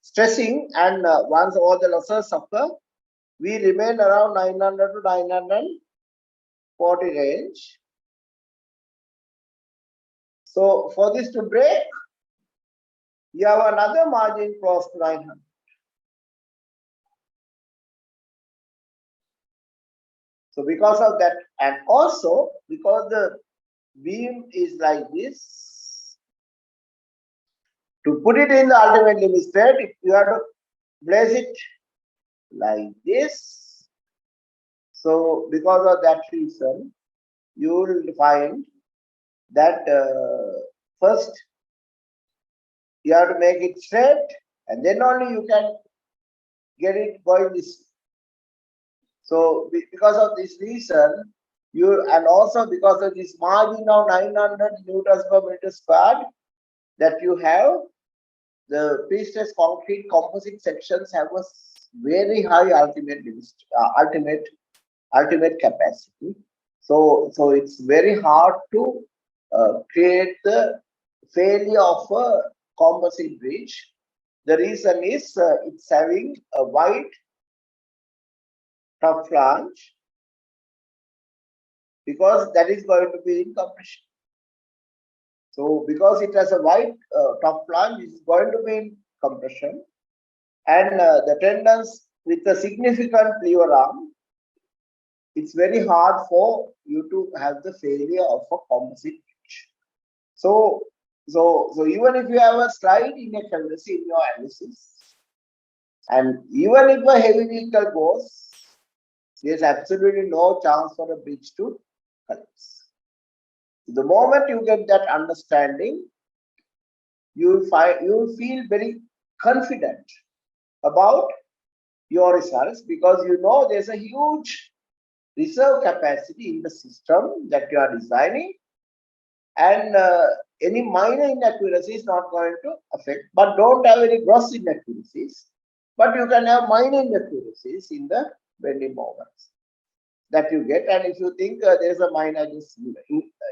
stressing, and once all the losses occur, we remain around 900 to 940 range. So for this to break, you have another margin close to 900. So because of that, and also because the beam is like this, to put it in the ultimate limit state, you have to place it like this. So because of that reason, you will find that first you have to make it straight, and then only you can get it going this way. So because of this reason, And also because of this margin of 900 newtons per meter squared that you have, the pre-stressed concrete composite sections have a very high ultimate capacity. So it's very hard to create the failure of a composite bridge. The reason is it's having a wide top flange, because that is going to be in compression. So because it has a wide top flange, it's going to be in compression, and the tendons with a significant lever arm, it's very hard for you to have the failure of a composite bridge. So even if you have a slight inaccuracy in your analysis, and even if a heavy vehicle goes, there's absolutely no chance for a bridge to collapse. The moment you get that understanding, you'll feel very confident about your results, because you know there's a huge reserve capacity in the system that you are designing, and any minor inaccuracy is not going to affect. But don't have any gross inaccuracies, but you can have minor inaccuracies in the bending moments that you get. And if you think there's a minor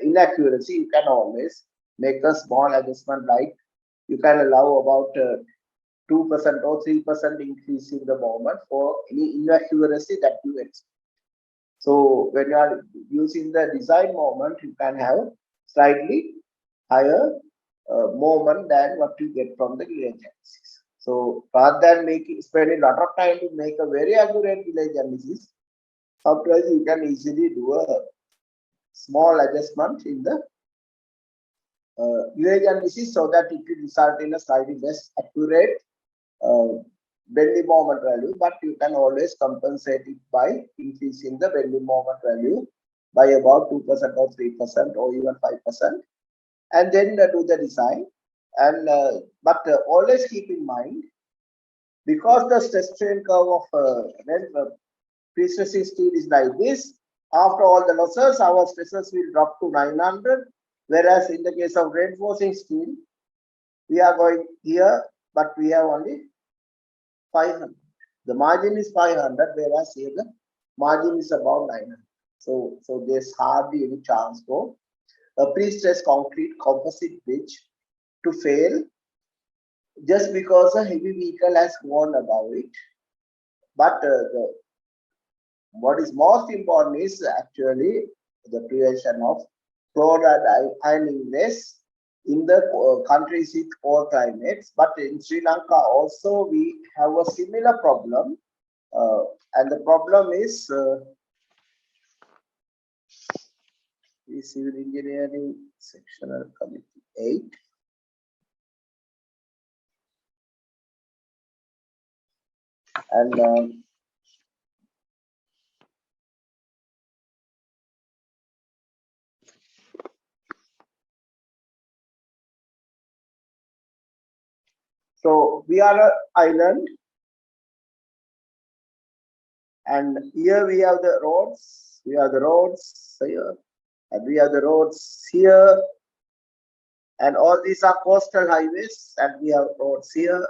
inaccuracy, you can always make a small adjustment, like you can allow about 2% or 3% increase in the moment for any inaccuracy that you expect. So when you are using the design moment, you can have slightly higher moment than what you get from the village analysis. So rather than spending a lot of time to make a very accurate village analysis, sometimes you can easily do a small adjustment in the village analysis, so that it will result in a slightly less accurate bending moment value, but you can always compensate it by increasing the bending moment value by about 2% or 3% or even 5%, and then do the design. And but always keep in mind, because the stress strain curve of pre-stressing steel is like this, after all the losses, our stresses will drop to 900, whereas in the case of reinforcing steel, we are going here, but we have only 500. The margin is 500, whereas here the margin is about 900. So there's hardly any chance for a pre-stressed concrete composite bridge to fail just because a heavy vehicle has gone above it. But what is most important is actually the prevention of chloride ironing less in the countries with cold climates. But in Sri Lanka also we have a similar problem, and the problem is Civil Engineering Sectional Committee 8. And so we are an island, and here we have the roads. We have the roads here, and we have the roads here, and all these are coastal highways, and we have roads here.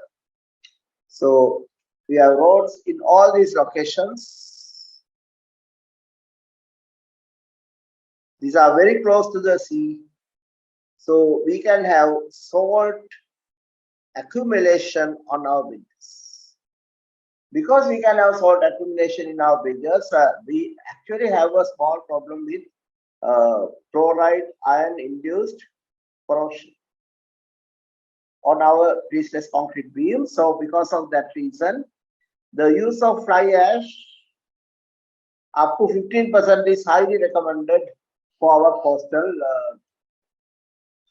So we have roads in all these locations. These are very close to the sea, so we can have salt accumulation on our bridges. Because we can have salt accumulation in our bridges, we actually have a small problem with chloride iron induced corrosion on our pre-stressed concrete beam. So because of that reason, the use of fly ash up to 15% is highly recommended for our coastal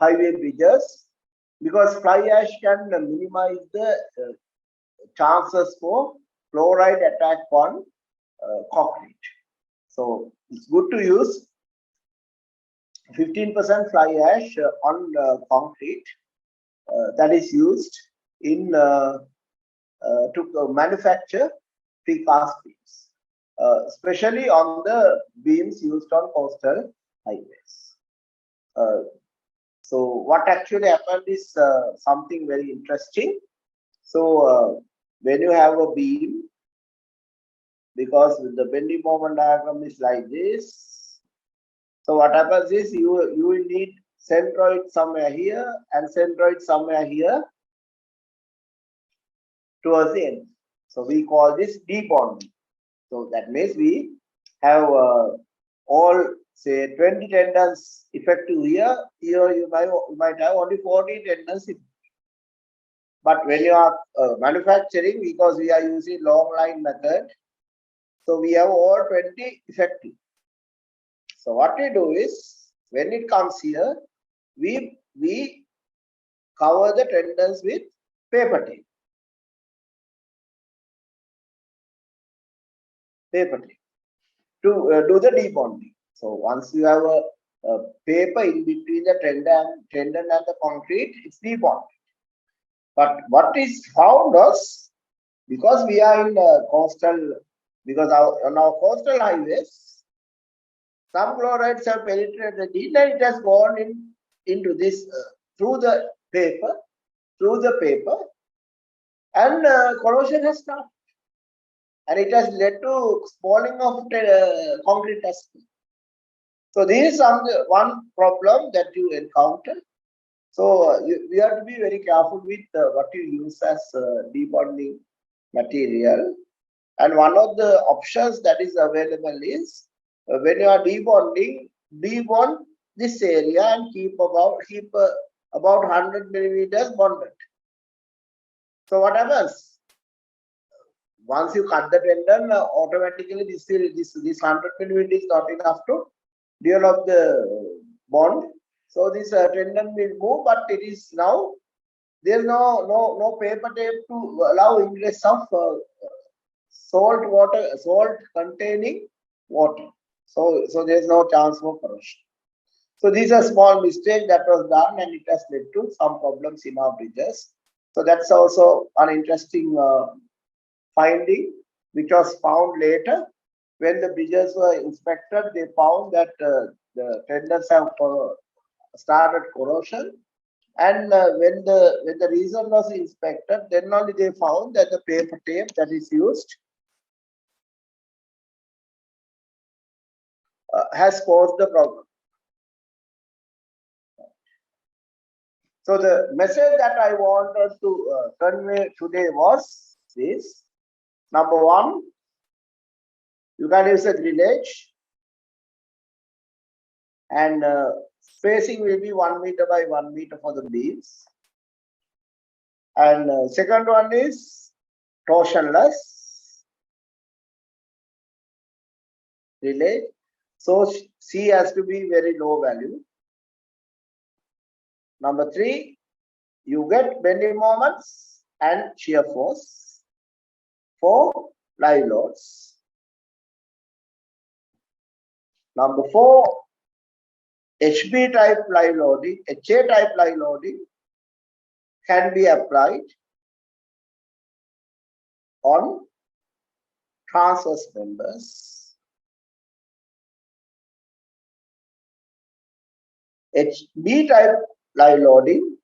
highway bridges, because fly ash can minimize the chances for chloride attack on concrete. So it's good to use 15% fly ash on concrete that is used in to manufacture precast beams. especially on the beams used on coastal highways. So what actually happened is something very interesting. So when you have a beam, because the bending moment diagram is like this. So what happens is you will need centroid somewhere here and centroid somewhere here towards the end. So we call this debonding. So that means we have all say 20 tendons effective here. Here you might have only 40 tendons. But when you are manufacturing, because we are using long line method, so we have all 20 effective. So what we do is, when it comes here, we cover the tendons with paper tape. To do the debonding. So once you have a paper in between the tendon and the concrete, it's debonded. But what is found was, because we are in coastal, because on our coastal highways, some chlorides have penetrated in and it has gone into this through the paper, and corrosion has started. And it has led to spalling of concrete as well. So this is one problem that you encounter. So we have to be very careful with what you use as debonding material. And one of the options that is available is when you are debond this area and keep about 100 millimeters bonded. So what happens? Once you cut the tendon, automatically this 100 millimeters is not enough to develop the bond. So this tendon will move, but it is now there is no paper tape to allow ingress of salt containing water. So there is no chance for corrosion. So this is a small mistake that was done, and it has led to some problems in our bridges. So that's also an interesting finding, which was found later. When the bridges were inspected, they found that the tendons have started corrosion. And when the reason was inspected, then only they found that the paper tape that is used has caused the problem. So the message that I wanted to convey today was this. Number one, you can use a grillage, and spacing will be 1 meter by 1 meter for the beams. And second one is torsionless grillage. So C has to be very low value. Number three, you get bending moments and shear force for live loads. Number four, HB type live loading, HA type live loading can be applied on transverse members. HB type live loading,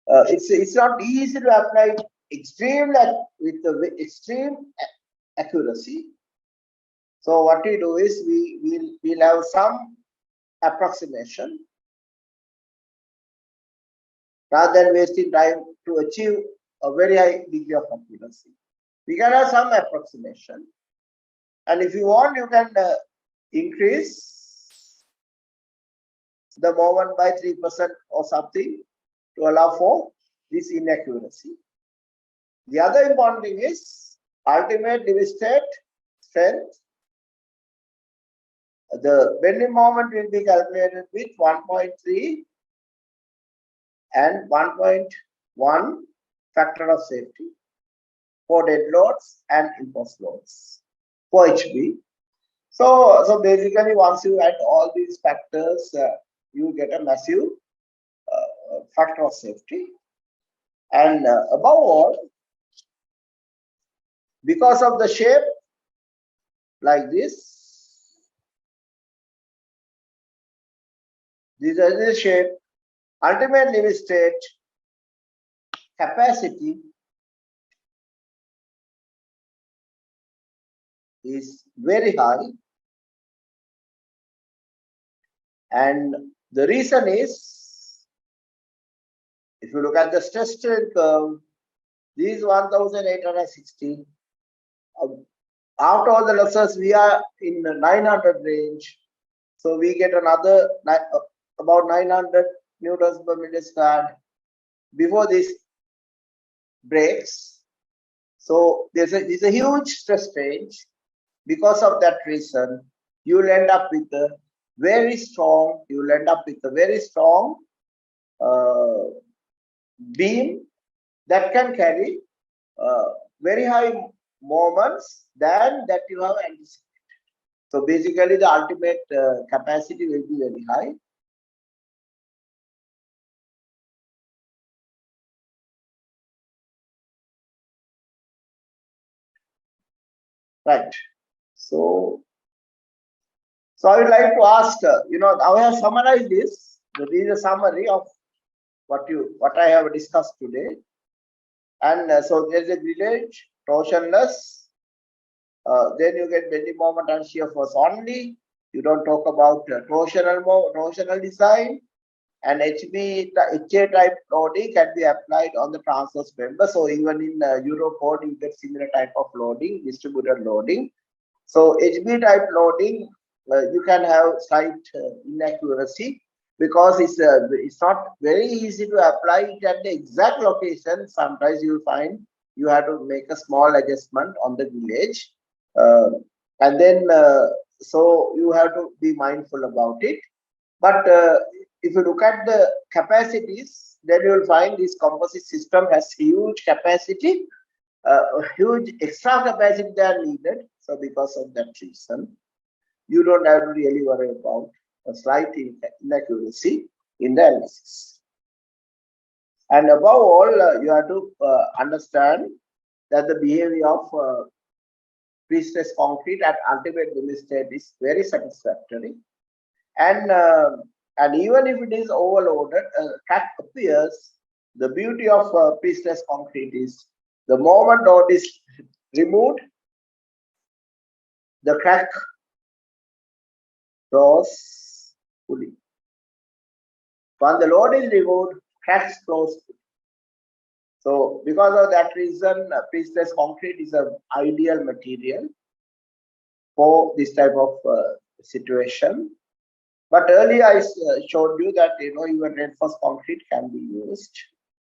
it's not easy to apply with the extreme accuracy. So what we do is we'll have some approximation rather than wasting time to achieve a very high degree of accuracy. We can have some approximation, and if you want, you can increase the moment by 3% or something to allow for this inaccuracy. The other important thing is ultimate divistate strength. The bending moment will be calculated with 1.3 and 1.1 factor of safety for dead loads and imposed loads for HB. So basically, once you add all these factors, you get a massive factor of safety. And above all, because of the shape like this. This is the shape. Ultimate limit state capacity is very high, and the reason is, if you look at the stress strain curve, this is 1860. After all the losses, we are in the 900 range, so we get another about 900 newtons per meter squared before this breaks. So there's a huge stress range. Because of that reason, you'll end up with a very strong, beam that can carry very high moments than that you have anticipated. So basically, the ultimate capacity will be very high. Right. So I would like to ask, I have summarized this. This is a summary of what I have discussed today. And so there is a village, torsionless. Then you get bending moment and shear force only. You don't talk about torsional design. And HA type loading can be applied on the transverse member. So even in Eurocode, you get similar type of loading, distributed loading. So HB type loading, you can have slight inaccuracy because it's not very easy to apply it at the exact location. Sometimes you find you have to make a small adjustment on the village, and then so you have to be mindful about it. But if you look at the capacities, then you will find this composite system has huge capacity, huge extra capacity that are needed. So because of that reason, you don't have to really worry about a slight inaccuracy in the analysis. And above all, you have to understand that the behavior of pre-stress concrete at ultimate limit state is very satisfactory. And even if it is overloaded, crack appears. The beauty of pre-stress concrete is the moment load is removed, the crack close fully. When the load is removed, cracks close fully. So because of that reason, pre-stress concrete is an ideal material for this type of situation. But earlier I showed you that even reinforced concrete can be used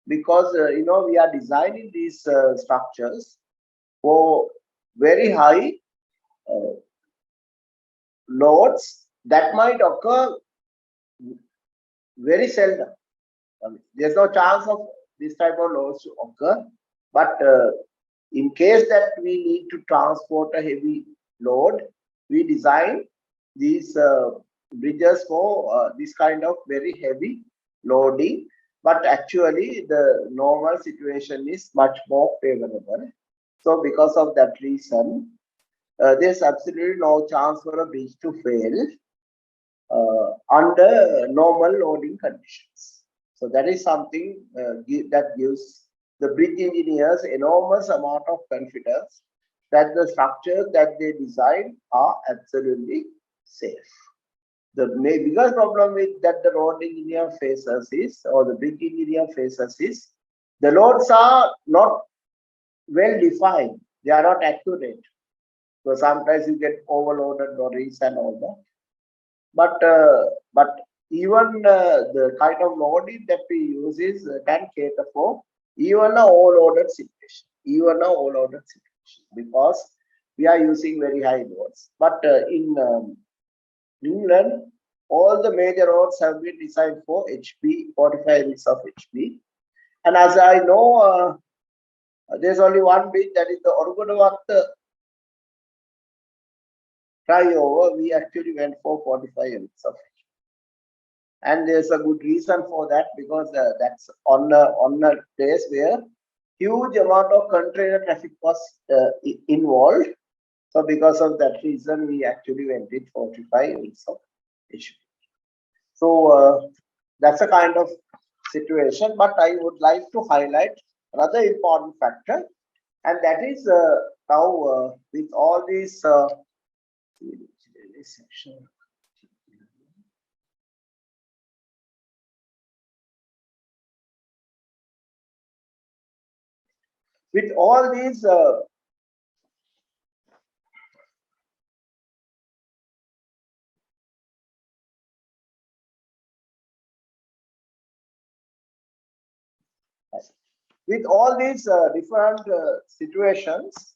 because we are designing these structures for very high loads that might occur very seldom. There's no chance of this type of loads to occur, but in case that we need to transport a heavy load, we design these bridges for this kind of very heavy loading. But actually, the normal situation is much more favorable. So because of that reason, there's absolutely no chance for a bridge to fail under normal loading conditions. So that is something that gives the bridge engineers enormous amount of confidence that the structures that they design are absolutely safe. The biggest problem with that the road engineer faces is, or the bridge engineer faces is, the loads are not well defined. They are not accurate. So sometimes you get overloaded lorries and all that. But even the kind of loading that we use is can cater for even a overloaded situation. Because we are using very high loads. But in England, all the major roads have been designed for HP, 45 inches of HP. And as I know, there's only one bridge, that is the Orgodawatta flyover. We actually went for 45 inches of HP. And there's a good reason for that, because that's on a place where huge amount of container traffic was involved. So because of that reason, we actually went with 45 weeks of issue. So that's a kind of situation, but I would like to highlight another important factor, and that is now with all these with all these different situations,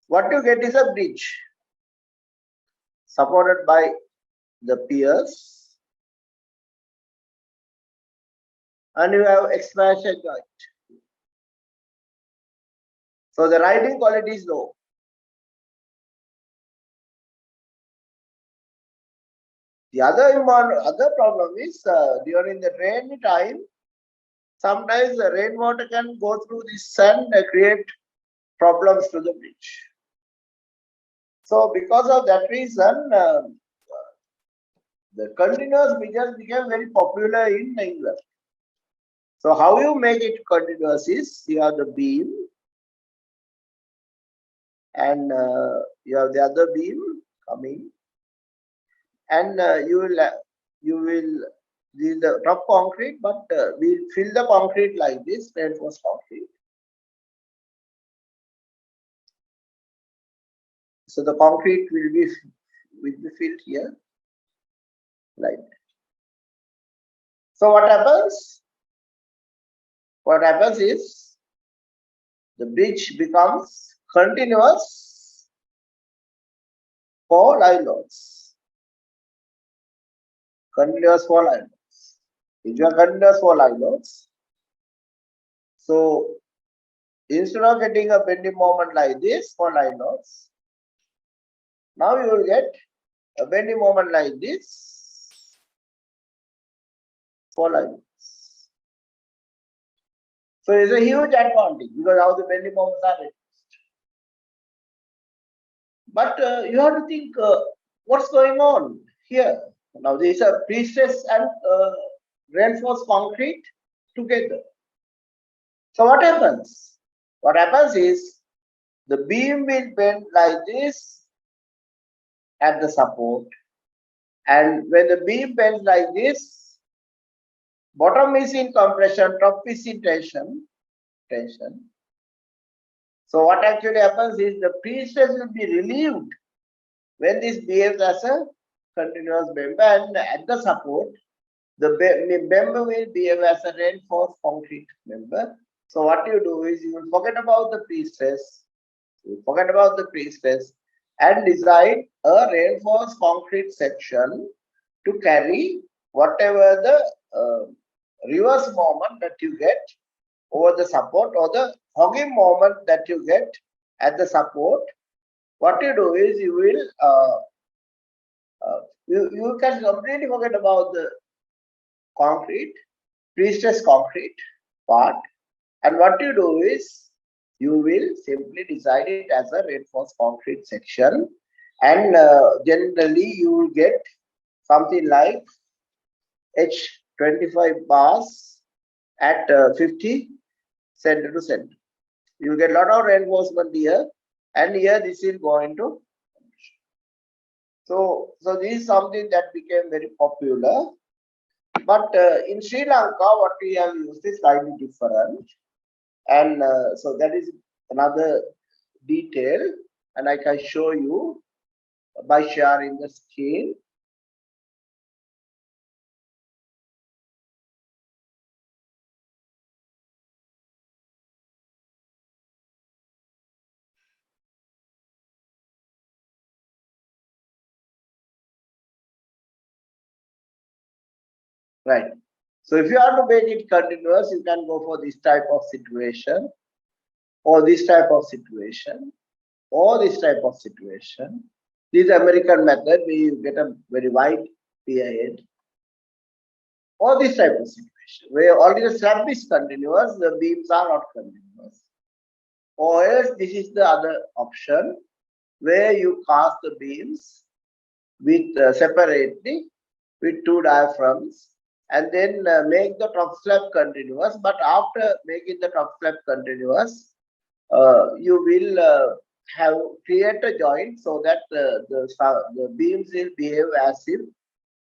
what you get is a bridge supported by the piers, and you have expansion joint. So the riding quality is low. The other problem is during the rainy time, sometimes the rainwater can go through this and create problems to the bridge. So because of that reason, the continuous bridges became very popular in England. So how you make it continuous is you have the beam, and you have the other beam coming, and you will the rough concrete, but we fill the concrete like this, reinforced concrete. So the concrete will be filled here like that. So what happens? What happens is the bridge becomes continuous for live loads. Continuous for live loads. If you are continuous for live loads, so instead of getting a bending moment like this for live loads, now you will get a bending moment like this for live loads. So it's a huge advantage because now the bending moments are reduced. But you have to think what's going on here. Now these are pre-stressed and reinforced concrete together. So what happens? What happens is the beam will bend like this at the support, and when the beam bends like this, bottom is in compression, top is in tension. So what actually happens is the pre-stress will be relieved when this behaves as a continuous member, and at the support, the member will behave as a reinforced concrete member. So what you do is you will forget about the pre-stress, and design a reinforced concrete section to carry whatever the reverse moment that you get over the support, or the hogging moment that you get at the support. What you do is you will you can completely forget about the concrete, pre-stressed concrete part, and what you do is you will simply design it as a reinforced concrete section, and generally you will get something like H25 bars at 50 center to center. You get a lot of reinforcement here, and here this will go into. So this is something that became very popular. But in Sri Lanka, what we have used is slightly different, and so that is another detail, and I can show you by sharing the screen. Right. So if you are to make it continuous, you can go for this type of situation, or this type of situation, or this type of situation. This American method, we get a very wide pier head, or this type of situation, where already the slab is continuous, the beams are not continuous. Or else this is the other option, where you cast the beams with separately with two diaphragms, and then make the top slab continuous. But after making the top slab continuous, you will have create a joint so that the beams will behave as if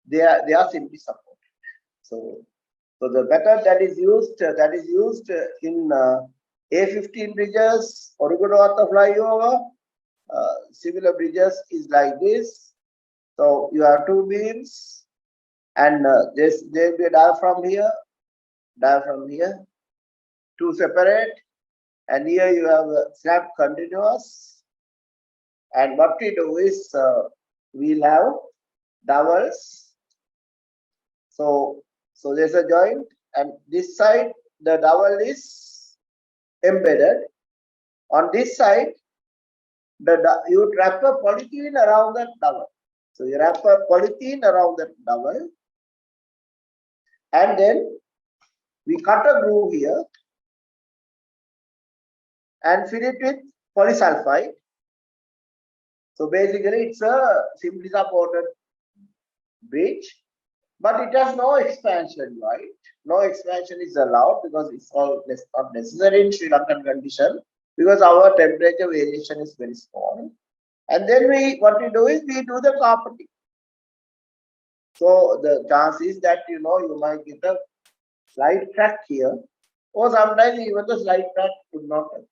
they are simply supported. So the method that is used in A15 bridges, Orugudawata flyover, similar bridges is like this. So you have two beams, and there will be a diaphragm here, two separate, and here you have a slab continuous. And what we do is we'll have dowels. So there's a joint, and this side the dowel is embedded. On this side, you wrap a polythene around that dowel. So you wrap a polythene around that dowel, and then we cut a groove here and fill it with polysulfide. So basically, it's a simply supported bridge, but it has no expansion, right? No expansion is allowed because it's all not necessary in Sri Lankan condition, because our temperature variation is very small. And then what we do is we do the carpeting. So the chance is that you might get a slight crack here, or sometimes even the slight crack would not help.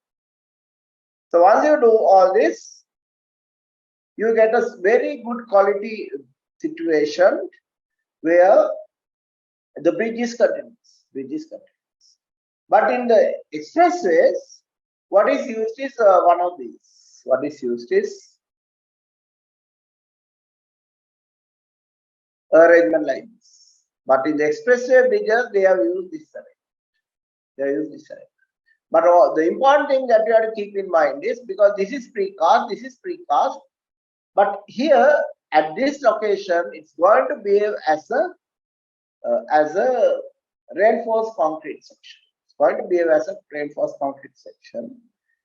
So once you do all this, you get a very good quality situation where the bridge is continuous. But in the expressways, what is used is one of these. What is used is arrangement like this. But in the expressway bridges, they have used this arrangement. But the important thing that you have to keep in mind is, because this is precast, but here at this location, it's going to behave as a reinforced concrete section. It's going to behave as a reinforced concrete section,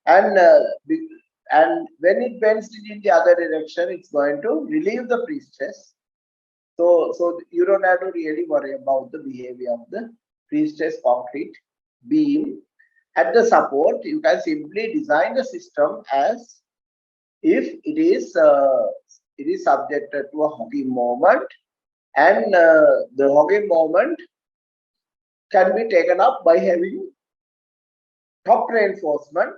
and when it bends in the other direction, it's going to relieve the pre-stress. So you don't have to really worry about the behavior of the pre-stress concrete beam. At the support, you can simply design the system as if it is subjected to a hogging moment, and the hogging moment can be taken up by having top reinforcement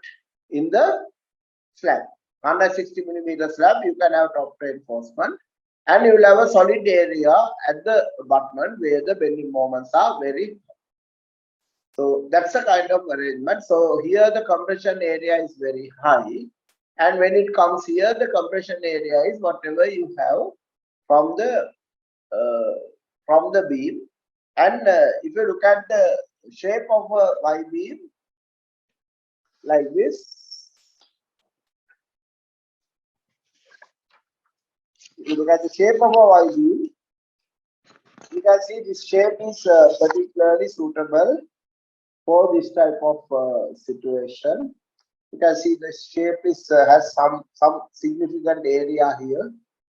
in the slab. 160 millimeter slab, you can have top reinforcement, and you will have a solid area at the abutment where the bending moments are very high. So that's the kind of arrangement. So here the compression area is very high, and when it comes here, the compression area is whatever you have from the beam. And if you look at the shape of a Y beam like this, if you look at the shape of a Y beam, you can see this shape is particularly suitable for this type of situation. You can see the shape has some significant area here.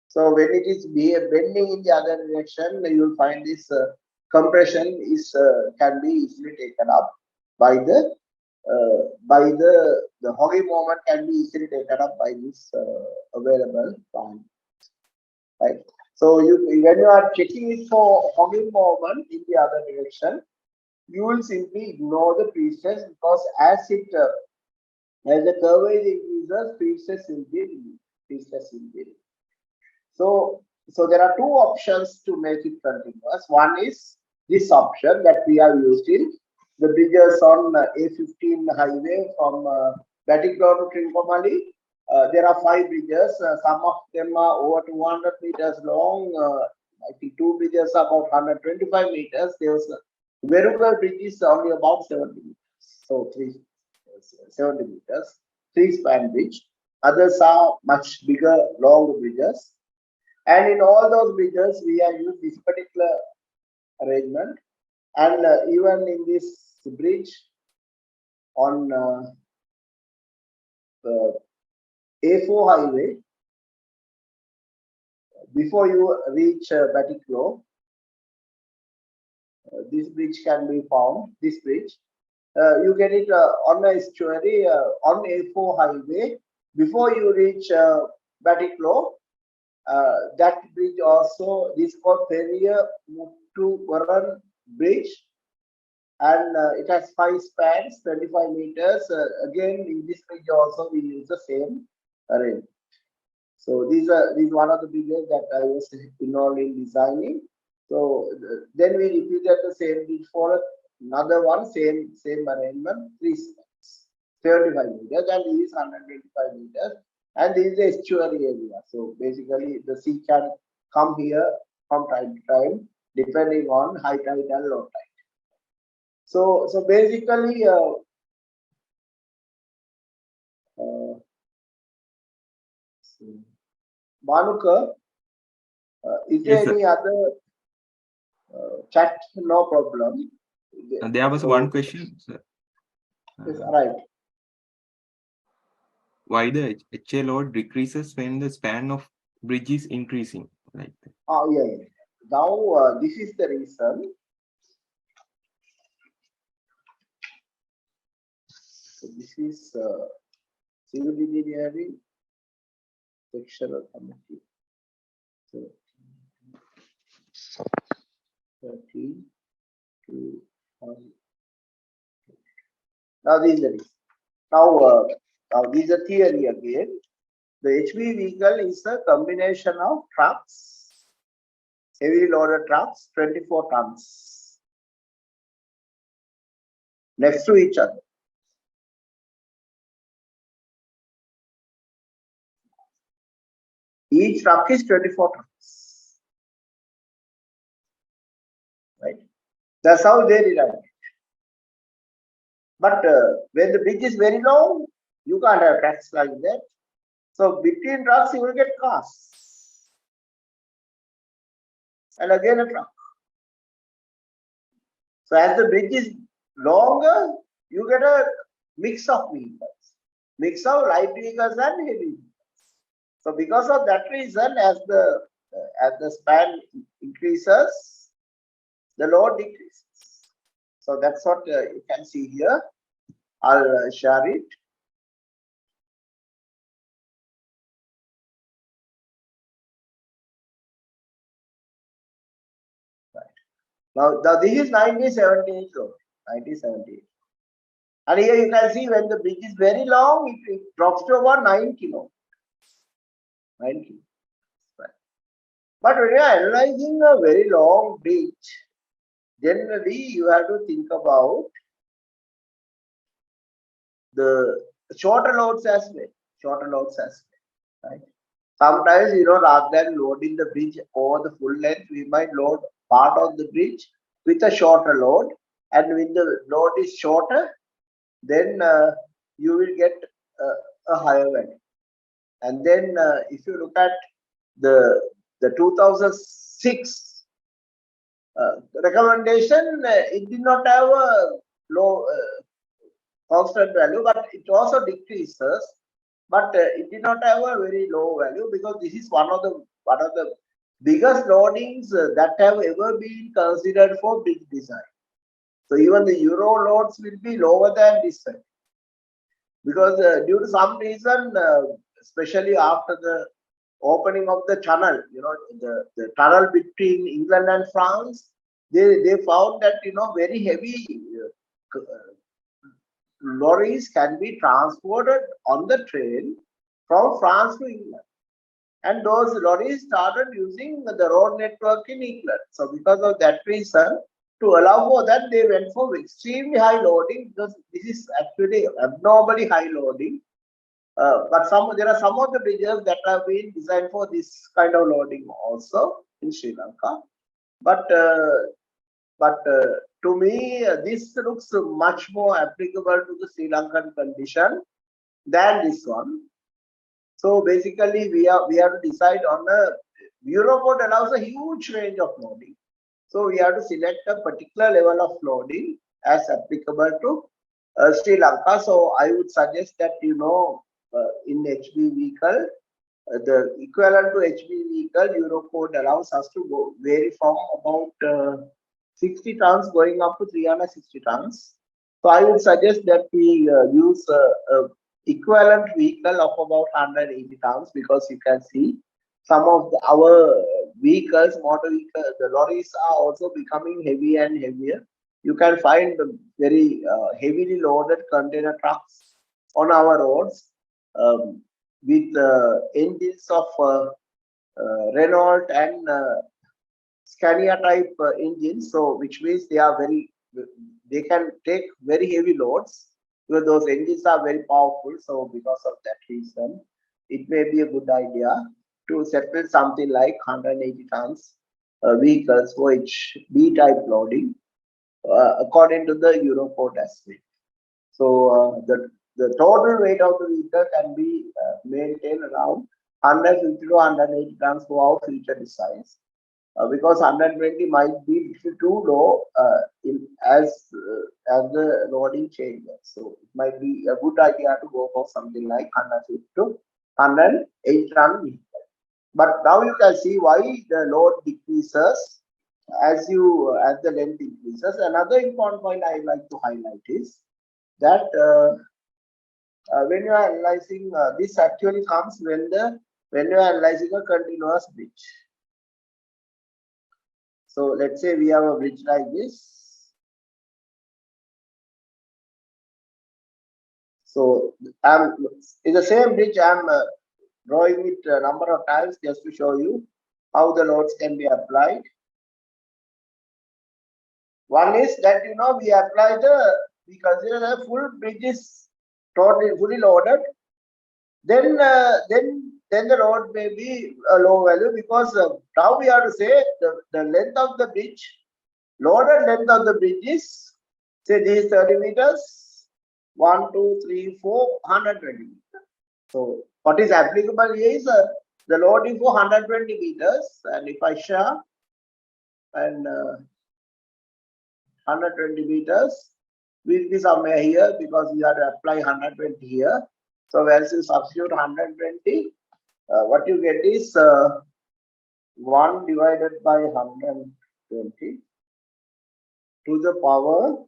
So when it is bending in the other direction, you will find this compression can be easily taken up by the hogging moment can be easily taken up by this available point, right? So when you are checking it for hogging moment in the other direction, you will simply ignore the pre-stress, because as the curvature increases, pre-stress will be removed. So there are two options to make it continuous. One is this option that we have used in the bridges on A15 highway from Batikdor to Trincomalee. There are 5 bridges. Some of them are over 200 meters long. I think 2 bridges are about 125 meters. There was Verugal bridge is only about 70 meters. So 70 meters, 3-span bridge. Others are much bigger, long bridges. And in all those bridges, we have used this particular arrangement. And even in this bridge on the A4 highway, before you reach Batik Low. This bridge can be found. This bridge, you get it on a estuary on A4 highway. Before you reach Batik Low, that bridge also is called Peria Muttuvaran Bridge, and it has 5 spans, 25 meters. Again, in this bridge also we use the same arrangement. So these one of the bridges that I was involved in designing. So then we repeated the same bridge for another one, same arrangement, 3 spans, 75 meters, and this is 125 meters. And this is the estuary area. So basically, the sea can come here from time to time, depending on high tide and low tide. So basically, Manuka, is there Yes, any other chat? No problem. there was one question, sir. Yes, right. Why the HA load decreases when the span of bridge is increasing? Like that. Oh, yeah. Now, this is the reason. So this is civil engineering sectional committee. So 13 to 1. Now, this is the reason. Now this is a theory again. The HV vehicle is a combination of trucks, heavily loaded trucks, 24 tons, next to each other. Each truck is 24 tons. Right? That's how they derive it. But when the bridge is very long, you can't have tracks like that. So between trucks, you will get cars. And again a truck. So as the bridge is longer, you get a mix of vehicles. Mix of light vehicles and heavy vehicles. So because of that reason, as the span increases, the load decreases. So that's what you can see here. I'll share it. Right. Now this is 1978 load. 1978. And here you can see when the bridge is very long, it drops to about 9 kilo. 9 kilo. Right. But when you are analyzing a very long bridge, generally you have to think about the shorter loads as well. Shorter loads as well. Right. Sometimes, rather than loading the bridge over the full length, we might load part of the bridge with a shorter load. And when the load is shorter, then you will get a higher value. And then if you look at the 2006 recommendation, it did not have a low constant value, but it also decreases. But it did not have a very low value because this is one of the biggest loadings that have ever been considered for bridge design. So even the Euro loads will be lower than this one. Because due to some reason, especially after the opening of the channel, the tunnel between England and France, they found that very heavy lorries can be transported on the train from France to England. And those lorries started using the road network in England. So because of that reason, to allow for that, they went for extremely high loading because this is actually abnormally high loading. But there are some of the bridges that have been designed for this kind of loading also in Sri Lanka. But to me, this looks much more applicable to the Sri Lankan condition than this one. So basically, we have to decide on a Europort allows a huge range of loading. So we have to select a particular level of loading as applicable to Sri Lanka. So I would suggest that in HV vehicle, the equivalent to HV vehicle, Eurocode allows us to vary from about 60 tons going up to 360 tons. So I would suggest that we use a equivalent vehicle of about 180 tons, because you can see some of our vehicles, motor vehicles, the lorries are also becoming heavy and heavier. You can find very heavily loaded container trucks on our roads with engines of Renault and Scania type engines. So which means they can take very heavy loads, because those engines are very powerful. So because of that reason, it may be a good idea to settle something like 180 tons vehicles for each B type loading according to the Eurocode as well. So the total weight of the vehicle can be maintained around 150 to 180 tons for our future designs, because 120 might be little too low as the loading changes. So it might be a good idea to go for something like 150 to 108 ton vehicle. But now you can see why the load decreases as the length increases. Another important point I like to highlight is that when you are analyzing this actually comes when you are analyzing a continuous bridge. So let's say we have a bridge like this. So in the same bridge, I'm drawing it a number of times just to show you how the loads can be applied. One is that we consider the full bridge is totally fully loaded. Then the load may be a low value, because now we have to say the length of the bridge, loaded length of the bridge is, say, these 30 meters, 1, 2, 3, 4, 120 meters. So what is applicable here is the load is for 120 meters, and if I share and 120 meters will be somewhere here, because we have to apply 120 here. So once you substitute 120, what you get is 1 divided by 120 to the power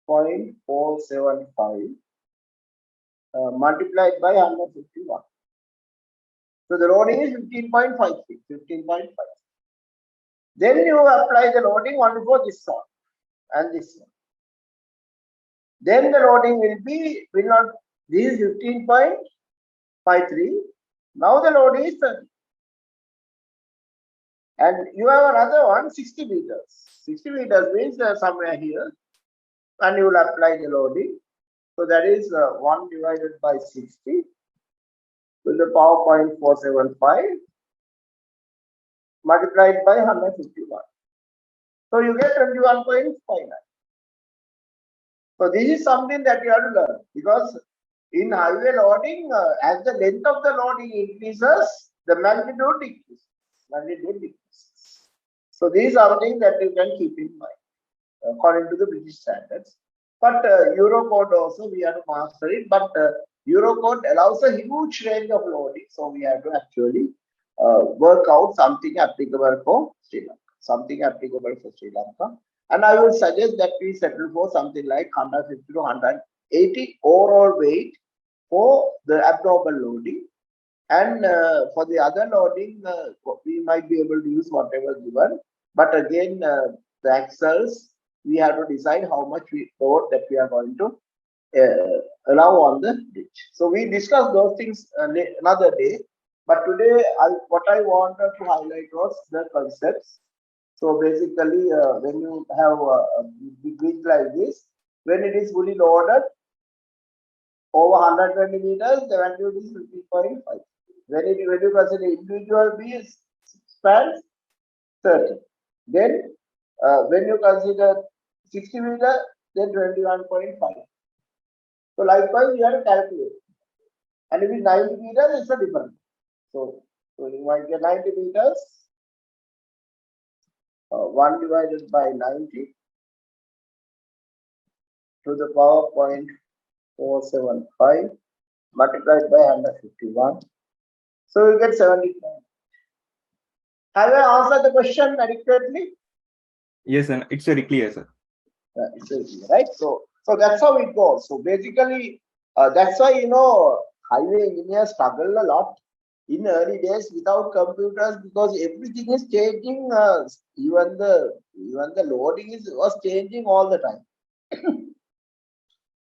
0.475 multiplied by 151. So the loading is 15.53. Then you apply the loading only for this one and this one. Then the loading will not, this is 15.53. Now the loading is 30. And you have another one, 60 meters. 60 meters means somewhere here, and you will apply the loading. So that is 1 divided by 60 to the power 0.475 multiplied by 151. So you get 21.59. So this is something that you have to learn, because in highway loading, as the length of the loading increases, the magnitude decreases. So this is something that you can keep in mind according to the British standards. But Eurocode also we have to master it. But Eurocode allows a huge range of loading, so we have to actually work out something applicable for Sri Lanka. And I would suggest that we settle for something like 150 to 180 overall weight for the abnormal loading. And for the other loading, we might be able to use whatever given. But again, the axles, we have to decide how much load that we are going to allow on the bridge. So we discussed those things another day. But today, what I wanted to highlight was the concepts. So basically, when you have a bridge like this, when it is fully loaded over 120 meters, the value is 50.5. When you consider individual beams spans 30. Then when you consider 60 meters, then 21.5. So likewise, you have to calculate. And if it's 90 meters, it's a different. So you might get 90 meters. 1 divided by 90 to the power 0.475 multiplied by 151. So you get 70 points. Have I answered the question adequately? Yes, and it's very clear, sir. It's very clear, right? So that's how it goes. So basically, that's why, highway engineers struggle a lot in early days without computers, because everything is changing. Even the loading was changing all the time.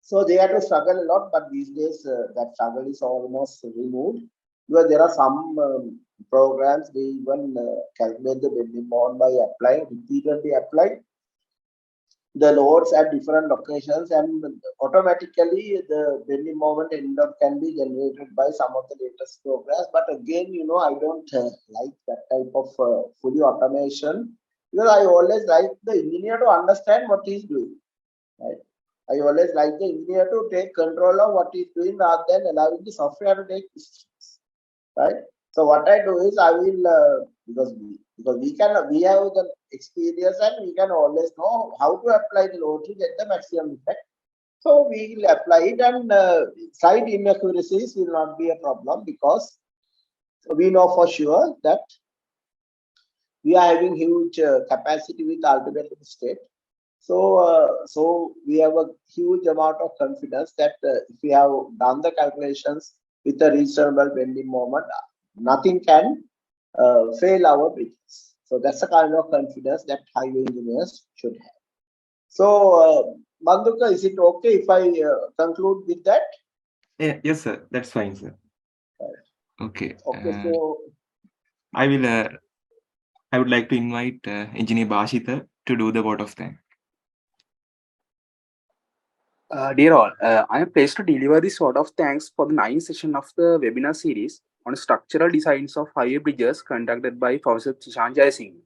So they had to struggle a lot, but these days that struggle is almost removed. Because there are some programs, they even calculate the bending moment by repeatedly apply the loads at different locations, and automatically the bending moment end up can be generated by some of the latest programs. But again, I don't like that type of fully automation, because I always like the engineer to understand what he's doing, right? I always like the engineer to take control of what he's doing rather than allowing the software to take decisions, right? So what I do is I will because we have the experience, and we can always know how to apply the load to get the maximum effect. So we will apply it, and slight inaccuracies will not be a problem, because we know for sure that we are having huge capacity with ultimate state. So we have a huge amount of confidence that if we have done the calculations with a reasonable bending moment, nothing can fail our bridges. So that's the kind of confidence that highway engineers should have. So, Bandhuka, is it okay if I conclude with that? Yes, sir. That's fine, sir. Right. Okay. Okay. So I would like to invite Engineer Bashita to do the vote of thanks. Dear all, I am pleased to deliver this vote of thanks for the 9th session of the webinar series on structural designs of highway bridges conducted by Professor Sishan Jayasinghe.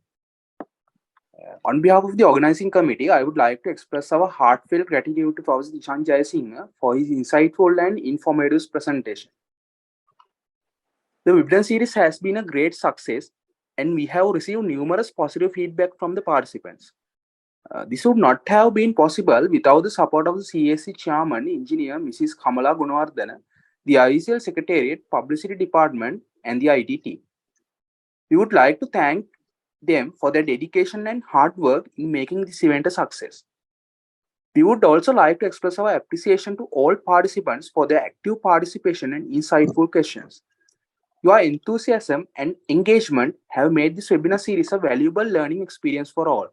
On behalf of the organizing committee, I would like to express our heartfelt gratitude to Professor Sishan Jayasinghe for his insightful and informative presentation. The webinar series has been a great success, and we have received numerous positive feedback from the participants. This would not have been possible without the support of the CESC Chairman, Engineer Mrs. Kamala Gunawardena, the IESL Secretariat, Publicity Department, and the IT team. We would like to thank them for their dedication and hard work in making this event a success. We would also like to express our appreciation to all participants for their active participation and insightful questions. Your enthusiasm and engagement have made this webinar series a valuable learning experience for all.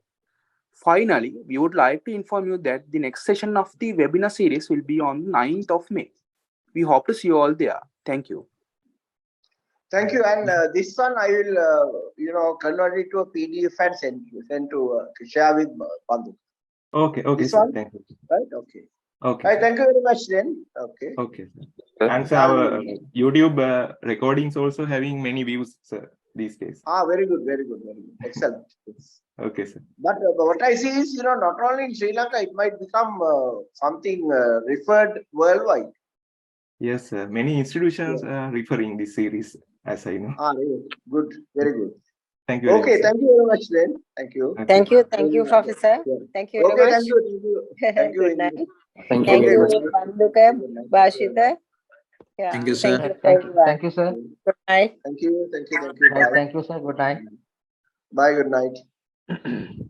Finally, we would like to inform you that the next session of the webinar series will be on 9th of May. We hope to see you all there. Thank you. Thank you. And this one I will, convert it to a PDF and send to share with Bandhu. Okay. This sir. one? Thank you. Right? Okay. Okay. Right, thank you very much then. Okay. Okay, sir. And so our YouTube recordings also having many views, sir, these days. Very good. Excellent. Yes. Okay, sir. But what I see is, not only in Sri Lanka, it might become something referred worldwide. Yes, sir. Many institutions are referring this series, as I know. Really good. Very good. Thank you. Okay, thank you very much then. Thank you. Okay. Thank you, Professor. Thank you very much. Thank you. Thank you. Good night. Thank Thank you. you, Bandhuka, Bashita. Yeah. Thank you, sir. Thank you, sir. Good night. Thank you. Right, thank you, sir. Good night. Bye. Good night.